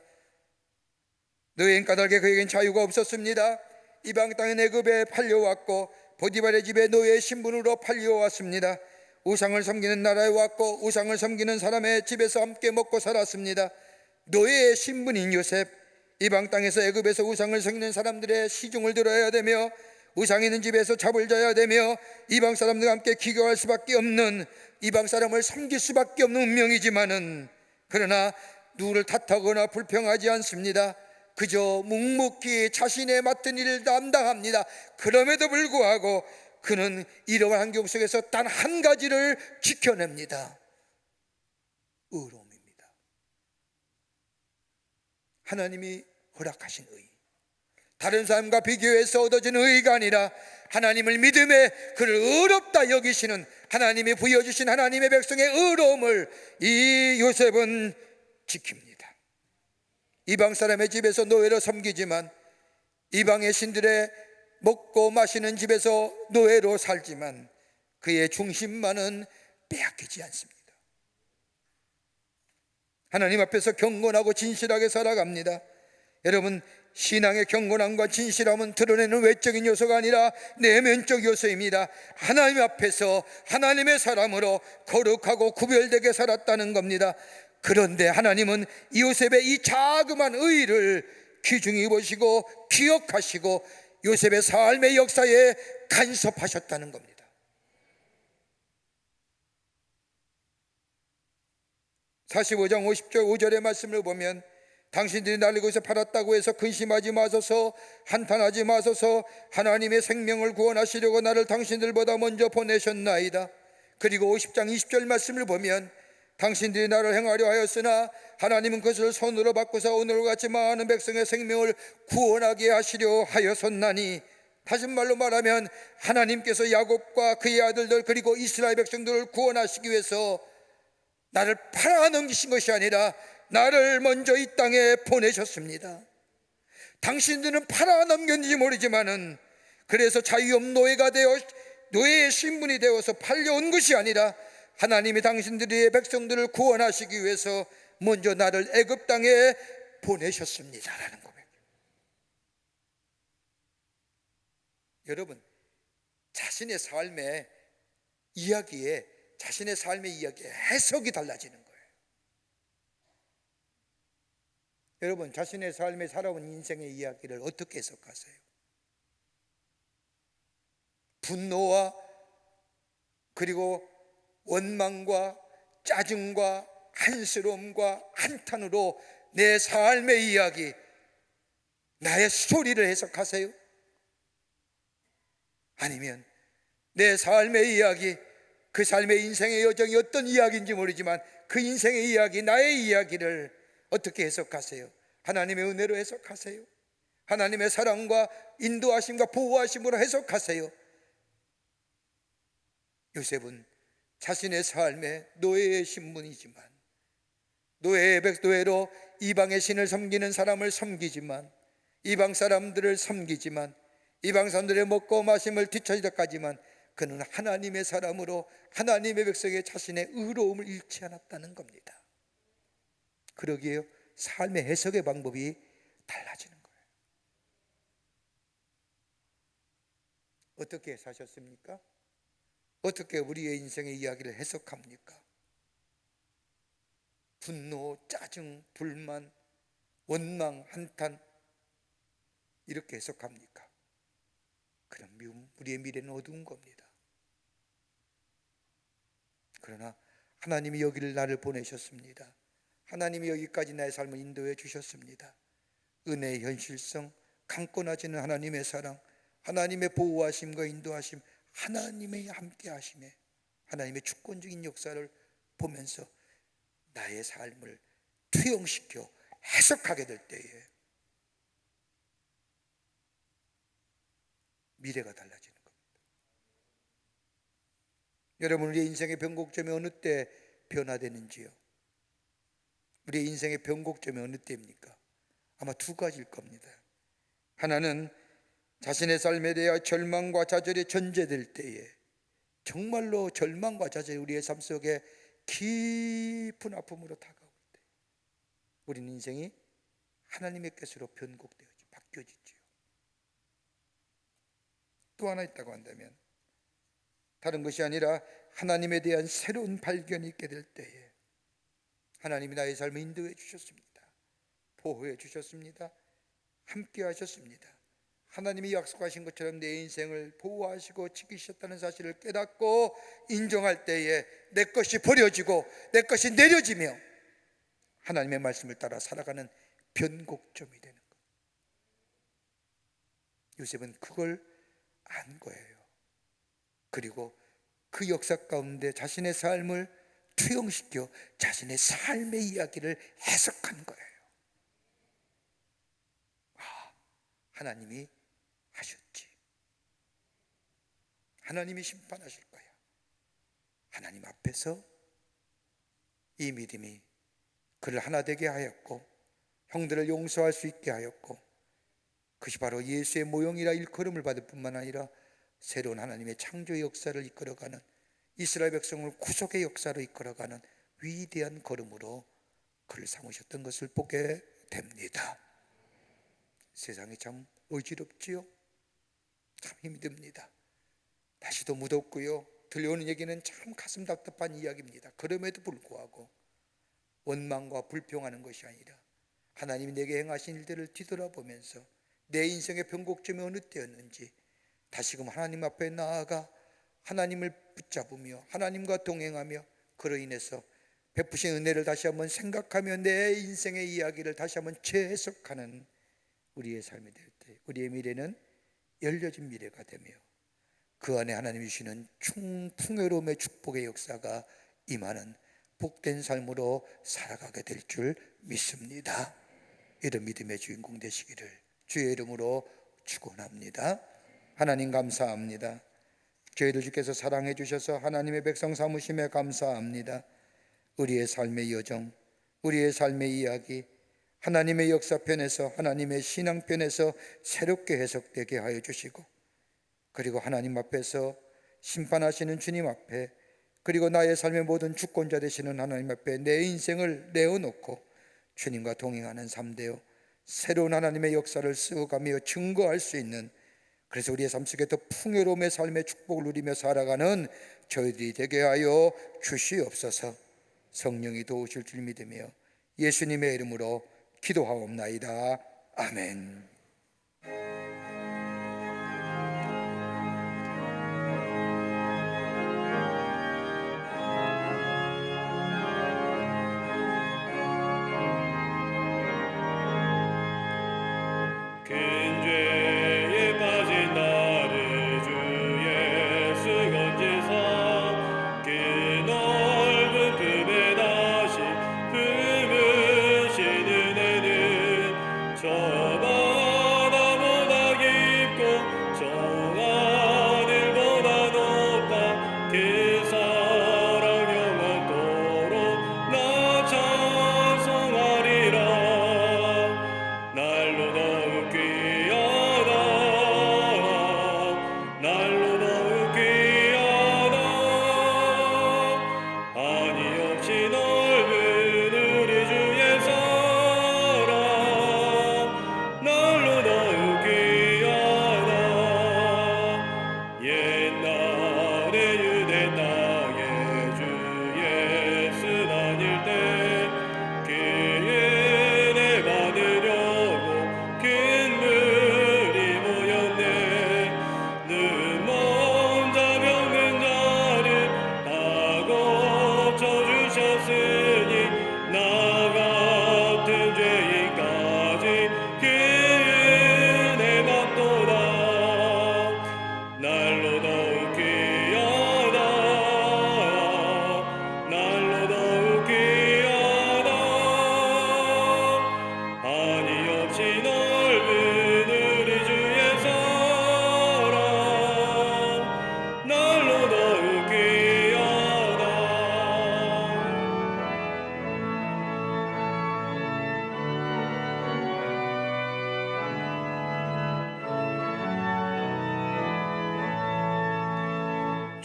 노예인 까닭에 그에겐 자유가 없었습니다. 이방 땅인 애굽에 팔려왔고 보디발의 집에 노예의 신분으로 팔려왔습니다. 우상을 섬기는 나라에 왔고 우상을 섬기는 사람의 집에서 함께 먹고 살았습니다. 노예의 신분인 요셉, 이방 땅에서 애굽에서 우상을 섬기는 사람들의 시중을 들어야 되며 우상 있는 집에서 잡을 져야 되며 이방 사람들과 함께 기교할 수밖에 없는, 이방 사람을 섬길 수밖에 없는 운명이지만은, 그러나 누구를 탓하거나 불평하지 않습니다. 그저 묵묵히 자신의 맡은 일을 담당합니다. 그럼에도 불구하고 그는 이러한 환경 속에서 단 한 가지를 지켜냅니다. 의로움입니다. 하나님이 허락하신 의, 다른 사람과 비교해서 얻어진 의가 아니라 하나님을 믿음에 그를 의롭다 여기시는 하나님이 부여주신 하나님의 백성의 의로움을 이 요셉은 지킵니다. 이방 사람의 집에서 노예로 섬기지만, 이방의 신들의 먹고 마시는 집에서 노예로 살지만 그의 중심만은 빼앗기지 않습니다. 하나님 앞에서 경건하고 진실하게 살아갑니다. 여러분, 신앙의 경건함과 진실함은 드러내는 외적인 요소가 아니라 내면적 요소입니다. 하나님 앞에서 하나님의 사람으로 거룩하고 구별되게 살았다는 겁니다. 그런데 하나님은 요셉의 이 자그마한 의를 귀중히 보시고 기억하시고 요셉의 삶의 역사에 간섭하셨다는 겁니다. (45장 5절의 말씀을 보면 당신들이 나를 이곳에 팔았다고 해서 근심하지 마소서, 한탄하지 마소서. 하나님의 생명을 구원하시려고 나를 당신들보다 먼저 보내셨나이다. 그리고 50장 20절 말씀을 보면 당신들이 나를 행하려 하였으나 하나님은 그것을 손으로 바꾸사 오늘과 같이 많은 백성의 생명을 구원하게 하시려 하였었나니, 다시 말로 말하면 하나님께서 야곱과 그의 아들들 그리고 이스라엘 백성들을 구원하시기 위해서 나를 팔아넘기신 것이 아니라 나를 먼저 이 땅에 보내셨습니다. 당신들은 팔아넘겼는지 모르지만은 그래서 자유없는 노예가 되어 노예의 신분이 되어서 팔려온 것이 아니라 하나님이 당신들의 백성들을 구원하시기 위해서 먼저 나를 애굽 땅에 보내셨습니다라는 고백. 여러분, 자신의 삶의 이야기에 해석이 달라지는 거예요. 여러분, 자신의 삶에 살아온 인생의 이야기를 어떻게 해석하세요? 분노와 그리고 원망과 짜증과 한스러움과 한탄으로 내 삶의 이야기, 나의 스토리를 해석하세요? 아니면 내 삶의 이야기, 그 삶의 인생의 여정이 어떤 이야기인지 모르지만 그 인생의 이야기, 나의 이야기를 어떻게 해석하세요? 하나님의 은혜로 해석하세요? 하나님의 사랑과 인도하심과 보호하심으로 해석하세요? 요셉은 자신의 삶의 노예의 신분이지만, 노예로 이방의 신을 섬기는 사람을 섬기지만, 이방 사람들을 섬기지만, 이방 사람들의 먹고 마심을 뒤처지다까지만 그는 하나님의 사람으로 하나님의 백성의 자신의 의로움을 잃지 않았다는 겁니다. 그러기에 삶의 해석의 방법이 달라지는 거예요. 어떻게 사셨습니까? 어떻게 우리의 인생의 이야기를 해석합니까? 분노, 짜증, 불만, 원망, 한탄 이렇게 해석합니까? 그럼 우리의 미래는 어두운 겁니다. 그러나 하나님이 여기를 나를 보내셨습니다. 하나님이 여기까지 나의 삶을 인도해 주셨습니다. 은혜의 현실성, 강권하지는 하나님의 사랑, 하나님의 보호하심과 인도하심, 하나님의 함께하심에 하나님의 주권적인 역사를 보면서 나의 삶을 투영시켜 해석하게 될 때에 미래가 달라지는 겁니다. 여러분, 우리의 인생의 변곡점이 어느 때 변화되는지요? 우리의 인생의 변곡점이 어느 때입니까? 아마 두 가지일 겁니다. 하나는 자신의 삶에 대하여 절망과 좌절이 전제될 때에, 정말로 절망과 좌절이 우리의 삶 속에 깊은 아픔으로 다가올 때, 우리는 인생이 하나님의 것으로 변곡되어지 바뀌어지지요. 또 하나 있다고 한다면, 다른 것이 아니라 하나님에 대한 새로운 발견이 있게 될 때에, 하나님이 나의 삶을 인도해 주셨습니다. 보호해 주셨습니다. 함께 하셨습니다. 하나님이 약속하신 것처럼 내 인생을 보호하시고 지키셨다는 사실을 깨닫고 인정할 때에 내 것이 버려지고 내 것이 내려지며 하나님의 말씀을 따라 살아가는 변곡점이 되는 것. 요셉은 그걸 안 거예요. 그리고 그 역사 가운데 자신의 삶을 투영시켜 자신의 삶의 이야기를 해석한 거예요. 하나님이 하셨지. 하나님이 심판하실 거야. 하나님 앞에서 이 믿음이 그를 하나 되게 하였고 형들을 용서할 수 있게 하였고, 그것이 바로 예수의 모형이라 일컬음을 받을 뿐만 아니라 새로운 하나님의 창조의 역사를 이끌어가는, 이스라엘 백성을 구속의 역사로 이끌어가는 위대한 걸음으로 그를 삼으셨던 것을 보게 됩니다. 세상이 참 어지럽지요. 참 힘이 듭니다. 날씨도 무덥고요. 들려오는 얘기는 참 가슴 답답한 이야기입니다. 그럼에도 불구하고 원망과 불평하는 것이 아니라 하나님이 내게 행하신 일들을 뒤돌아보면서 내 인생의 변곡점이 어느 때였는지 다시금 하나님 앞에 나아가 하나님을 붙잡으며 하나님과 동행하며 그로 인해서 베푸신 은혜를 다시 한번 생각하며 내 인생의 이야기를 다시 한번 재해석하는 우리의 삶이 될 때, 우리의 미래는 열려진 미래가 되며 그 안에 하나님이 주시는 풍요로움의 축복의 역사가 임하는 복된 삶으로 살아가게 될 줄 믿습니다. 이런 믿음의 주인공 되시기를 주의 이름으로 축원합니다. 하나님 감사합니다. 저희들 주께서 사랑해 주셔서 하나님의 백성 삼으심에 감사합니다. 우리의 삶의 여정, 우리의 삶의 이야기, 하나님의 역사편에서, 하나님의 신앙편에서 새롭게 해석되게 하여 주시고, 그리고 하나님 앞에서 심판하시는 주님 앞에, 그리고 나의 삶의 모든 주권자 되시는 하나님 앞에 내 인생을 내어놓고 주님과 동행하는 삶 되어 새로운 하나님의 역사를 쓰어가며 증거할 수 있는, 그래서 우리의 삶 속에 더 풍요로움의 삶의 축복을 누리며 살아가는 저희들이 되게 하여 주시옵소서. 성령이 도우실 줄 믿으며 예수님의 이름으로 기도하옵나이다. 아멘. 큰 죄에 빠진 나를 주 예수 건지사 그 넓은 품에 다시 품으신 은혜는 저만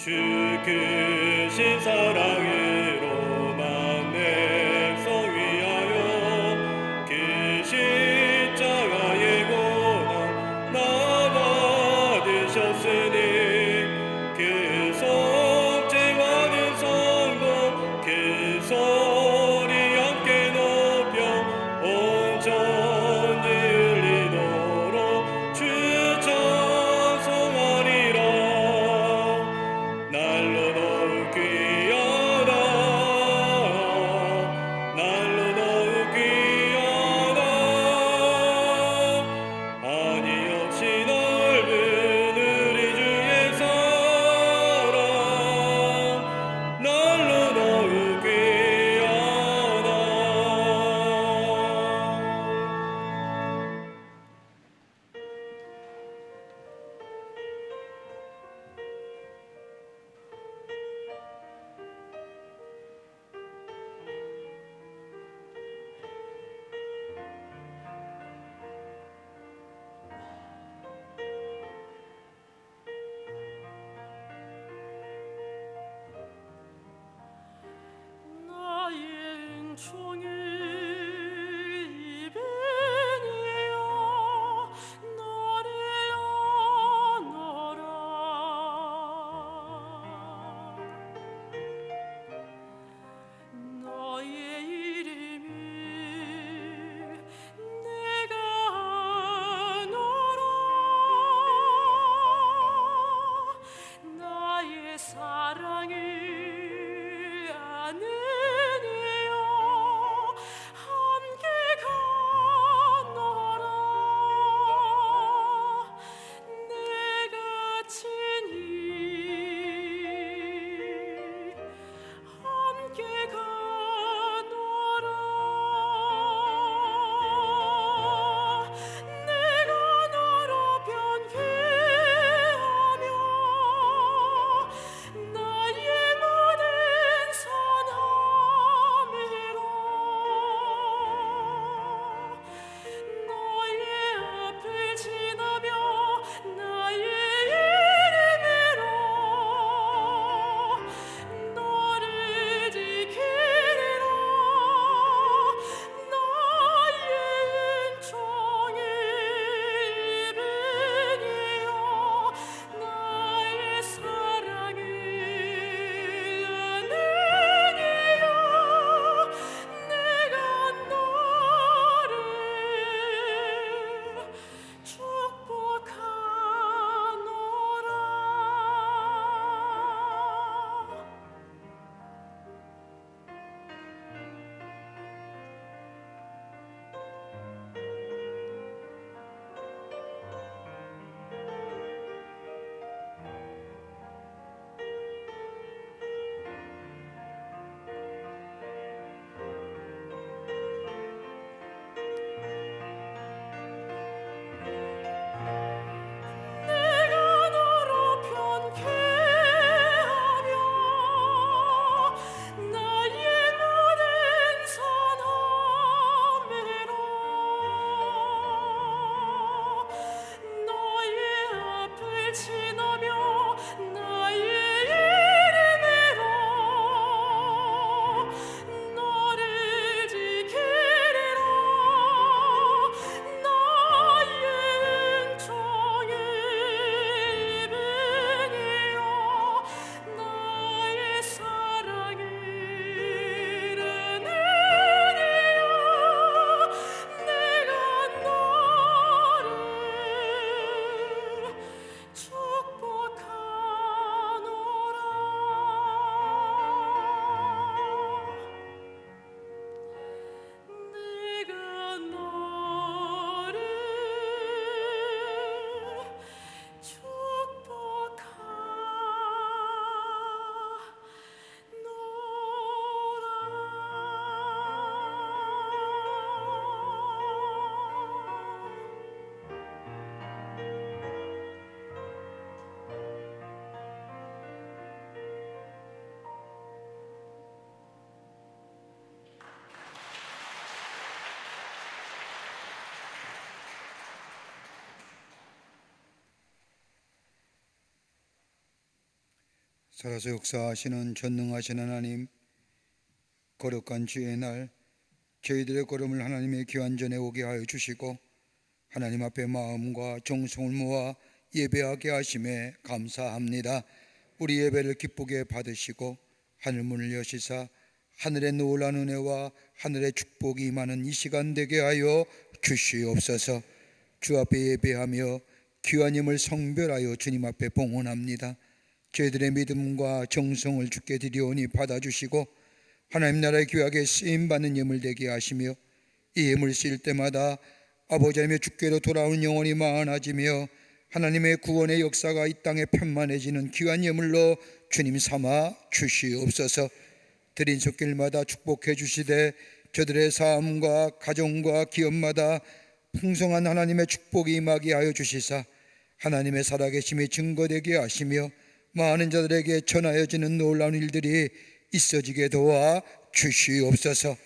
주 크신 사랑으로만 백성 위하여 그 십자가의 고난 나 받으셨으니 그 속죄 받은 성도 그 소리 함께 높여 온 천지 울리도록 주 찬송하리라. 날로 더욱 귀하다 날로 더욱 귀하다 한이 없이 넓은 우리 주 살아서 역사하시는 전능하신 하나님, 거룩한 주의 날 저희들의 걸음을 하나님의 귀한 전에 오게 하여 주시고 하나님 앞에 마음과 정성을 모아 예배하게 하심에 감사합니다. 우리 예배를 기쁘게 받으시고 하늘문을 여시사 하늘의 놀라운 은혜와 하늘의 축복이 임하는 이 시간 되게 하여 주시옵소서. 주 앞에 예배하며 귀한 힘을 성별하여 주님 앞에 봉헌합니다. 저희들의 믿음과 정성을 주께 드리오니 받아주시고 하나님 나라의 귀하게 쓰임받는 예물 되게 하시며 이 예물 쓰일 때마다 아버지 하나님의 주께로 돌아오는 영혼이 많아지며 하나님의 구원의 역사가 이 땅에 편만해지는 귀한 예물로 주님 삼아 주시옵소서. 드린 손길마다 축복해 주시되 저들의 삶과 가정과 기업마다 풍성한 하나님의 축복이 임하게 하여 주시사 하나님의 살아계심이 증거되게 하시며 많은 자들에게 전하여지는 놀라운 일들이 있어지게 도와 주시옵소서.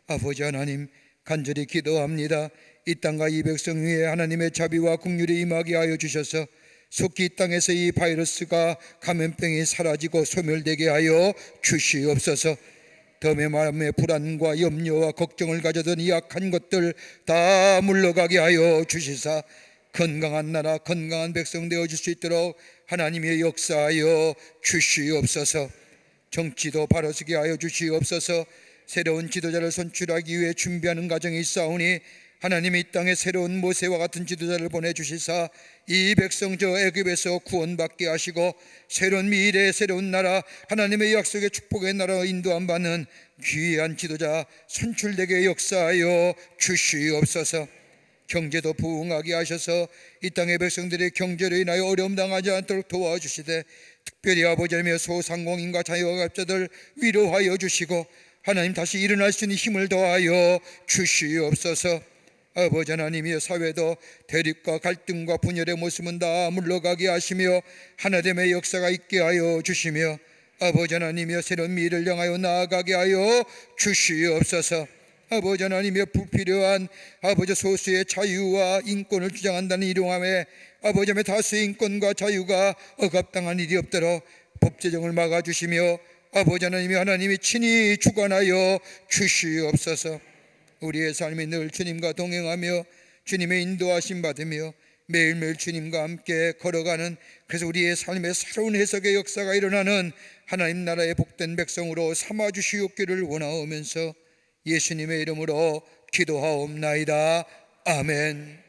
아버지 하나님, 간절히 기도합니다. 이 땅과 이 백성 위에 하나님의 자비와 긍휼이 임하게 하여 주셔서 속히 이 땅에서 이 바이러스가 감염병이 사라지고 소멸되게 하여 주시옵소서. 덤의 마음의 불안과 염려와 걱정을 가져던 이 악한 것들 다 물러가게 하여 주시사 건강한 나라, 건강한 백성 되어줄 수 있도록 하나님의 역사하여 주시옵소서. 정치도 바로서게 하여 주시옵소서. 새로운 지도자를 선출하기 위해 준비하는 과정이 있사오니 하나님이 이 땅에 새로운 모세와 같은 지도자를 보내주시사 이 백성 저 애굽에서 구원받게 하시고 새로운 미래, 새로운 나라, 하나님의 약속의 축복의 나라로 인도함 받는 귀한 지도자 선출되게 역사하여 주시옵소서. 경제도 부흥하게 하셔서 이 땅의 백성들의 경제로 인하여 어려움 당하지 않도록 도와주시되 특별히 아버지 하나님의 소상공인과 자영업자들 위로하여 주시고 하나님 다시 일어날 수 있는 힘을 더하여 주시옵소서. 아버지 하나님의 사회도 대립과 갈등과 분열의 모습은 다 물러가게 하시며 하나됨의 역사가 있게 하여 주시며 아버지 하나님의 새로운 미래를 향하여 나아가게 하여 주시옵소서. 아버지 하나님의 불필요한 아버지 소수의 자유와 인권을 주장한다는 일용함에 아버지 하나님의 다수의 인권과 자유가 억압당한 일이 없도록 법제정을 막아주시며 아버지 하나님이 친히 주관하여 주시옵소서. 우리의 삶이 늘 주님과 동행하며 주님의 인도하심 받으며 매일매일 주님과 함께 걸어가는, 그래서 우리의 삶의 새로운 해석의 역사가 일어나는 하나님 나라의 복된 백성으로 삼아주시옵기를 원하오면서 예수님의 이름으로 기도하옵나이다. 아멘.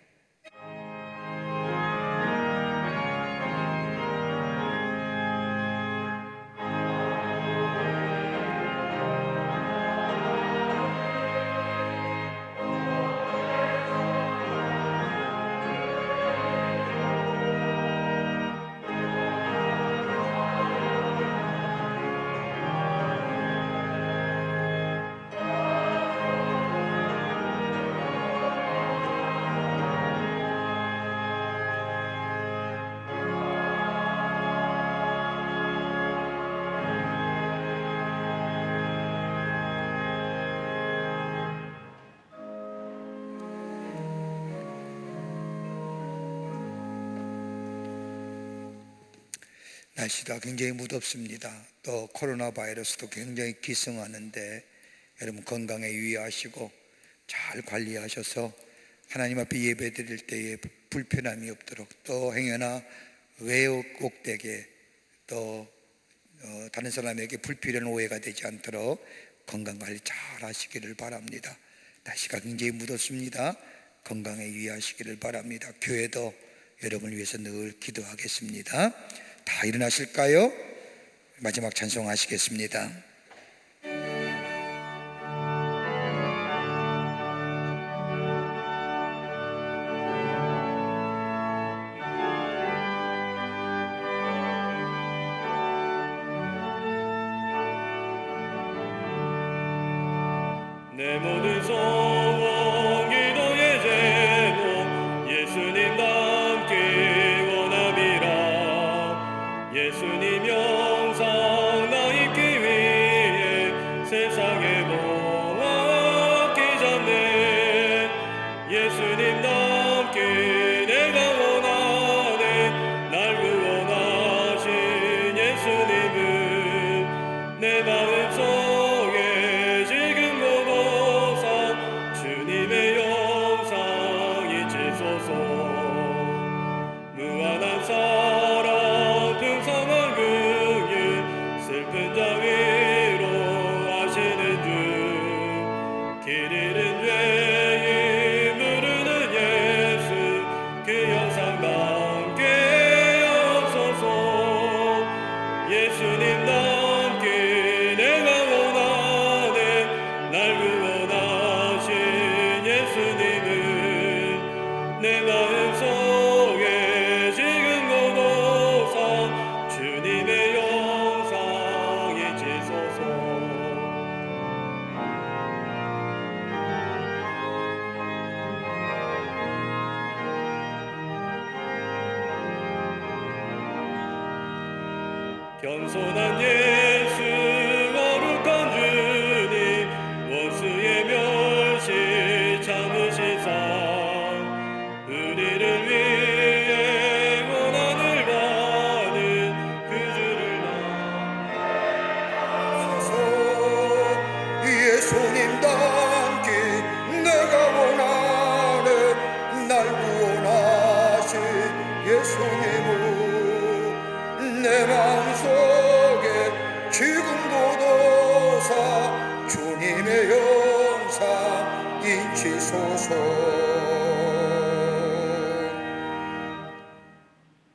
날씨가 굉장히 무덥습니다. 또 코로나 바이러스도 굉장히 기승하는데 여러분 건강에 유의하시고 잘 관리하셔서 하나님 앞에 예배 드릴 때에 불편함이 없도록, 또 행여나 왜곡되게 또 다른 사람에게 불필요한 오해가 되지 않도록 건강관리 잘 하시기를 바랍니다. 날씨가 굉장히 무덥습니다. 건강에 유의하시기를 바랍니다. 교회도 여러분을 위해서 늘 기도하겠습니다. 다 일어나실까요? 마지막 찬송하시겠습니다. 내 모든 소원 기도의 제목 예수님 닮기 원함이라. 예수님 영상 나 입기 위해 세상의 몽 얻기 전에 예수님 닮기 내가 원하네. 날 구원하신 예수님을 겸손한 예수 거룩한 주님 원수의 멸시 참으시사 우리를 위해 고난을 받는 그 주를 예수님 닮기 내가 원하네 날 구원하신 예수님을 내 마음속에 지금도 도사 주님의 영상 인치소서.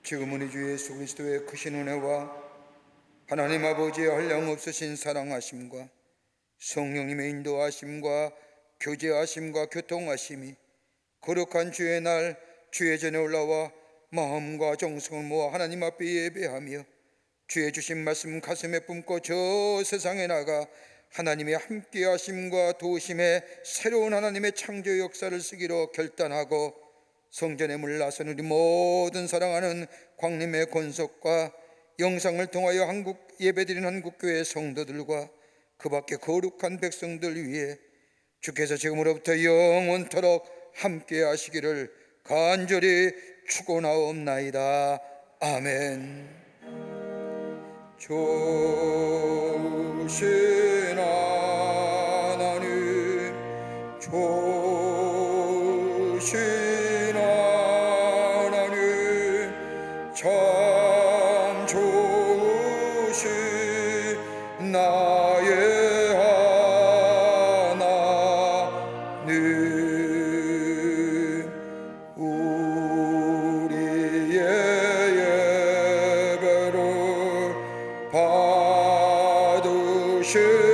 지금은 주 예수 그리스도의 크신 은혜와 하나님 아버지의 한량없으신 사랑하심과 성령님의 인도하심과 교제하심과 교통하심이 거룩한 주의 날 주의 전에 올라와 마음과 정성을 모아 하나님 앞에 예배하며 주의 주신 말씀 가슴에 품고 저 세상에 나가 하나님의 함께하심과 도우심에 새로운 하나님의 창조 역사를 쓰기로 결단하고 성전에 물러선 우리 모든 사랑하는 광림의 권속과 영상을 통하여 한국 예배드린 한국교회 성도들과 그 밖에 거룩한 백성들 위해 주께서 지금으로부터 영원토록 함께 하시기를 간절히 축원하옵나이다. 아멘. 좋으신 하나님 좋으신 하나님 참 좋으신 나의 하나님 우리의 예배를 받으시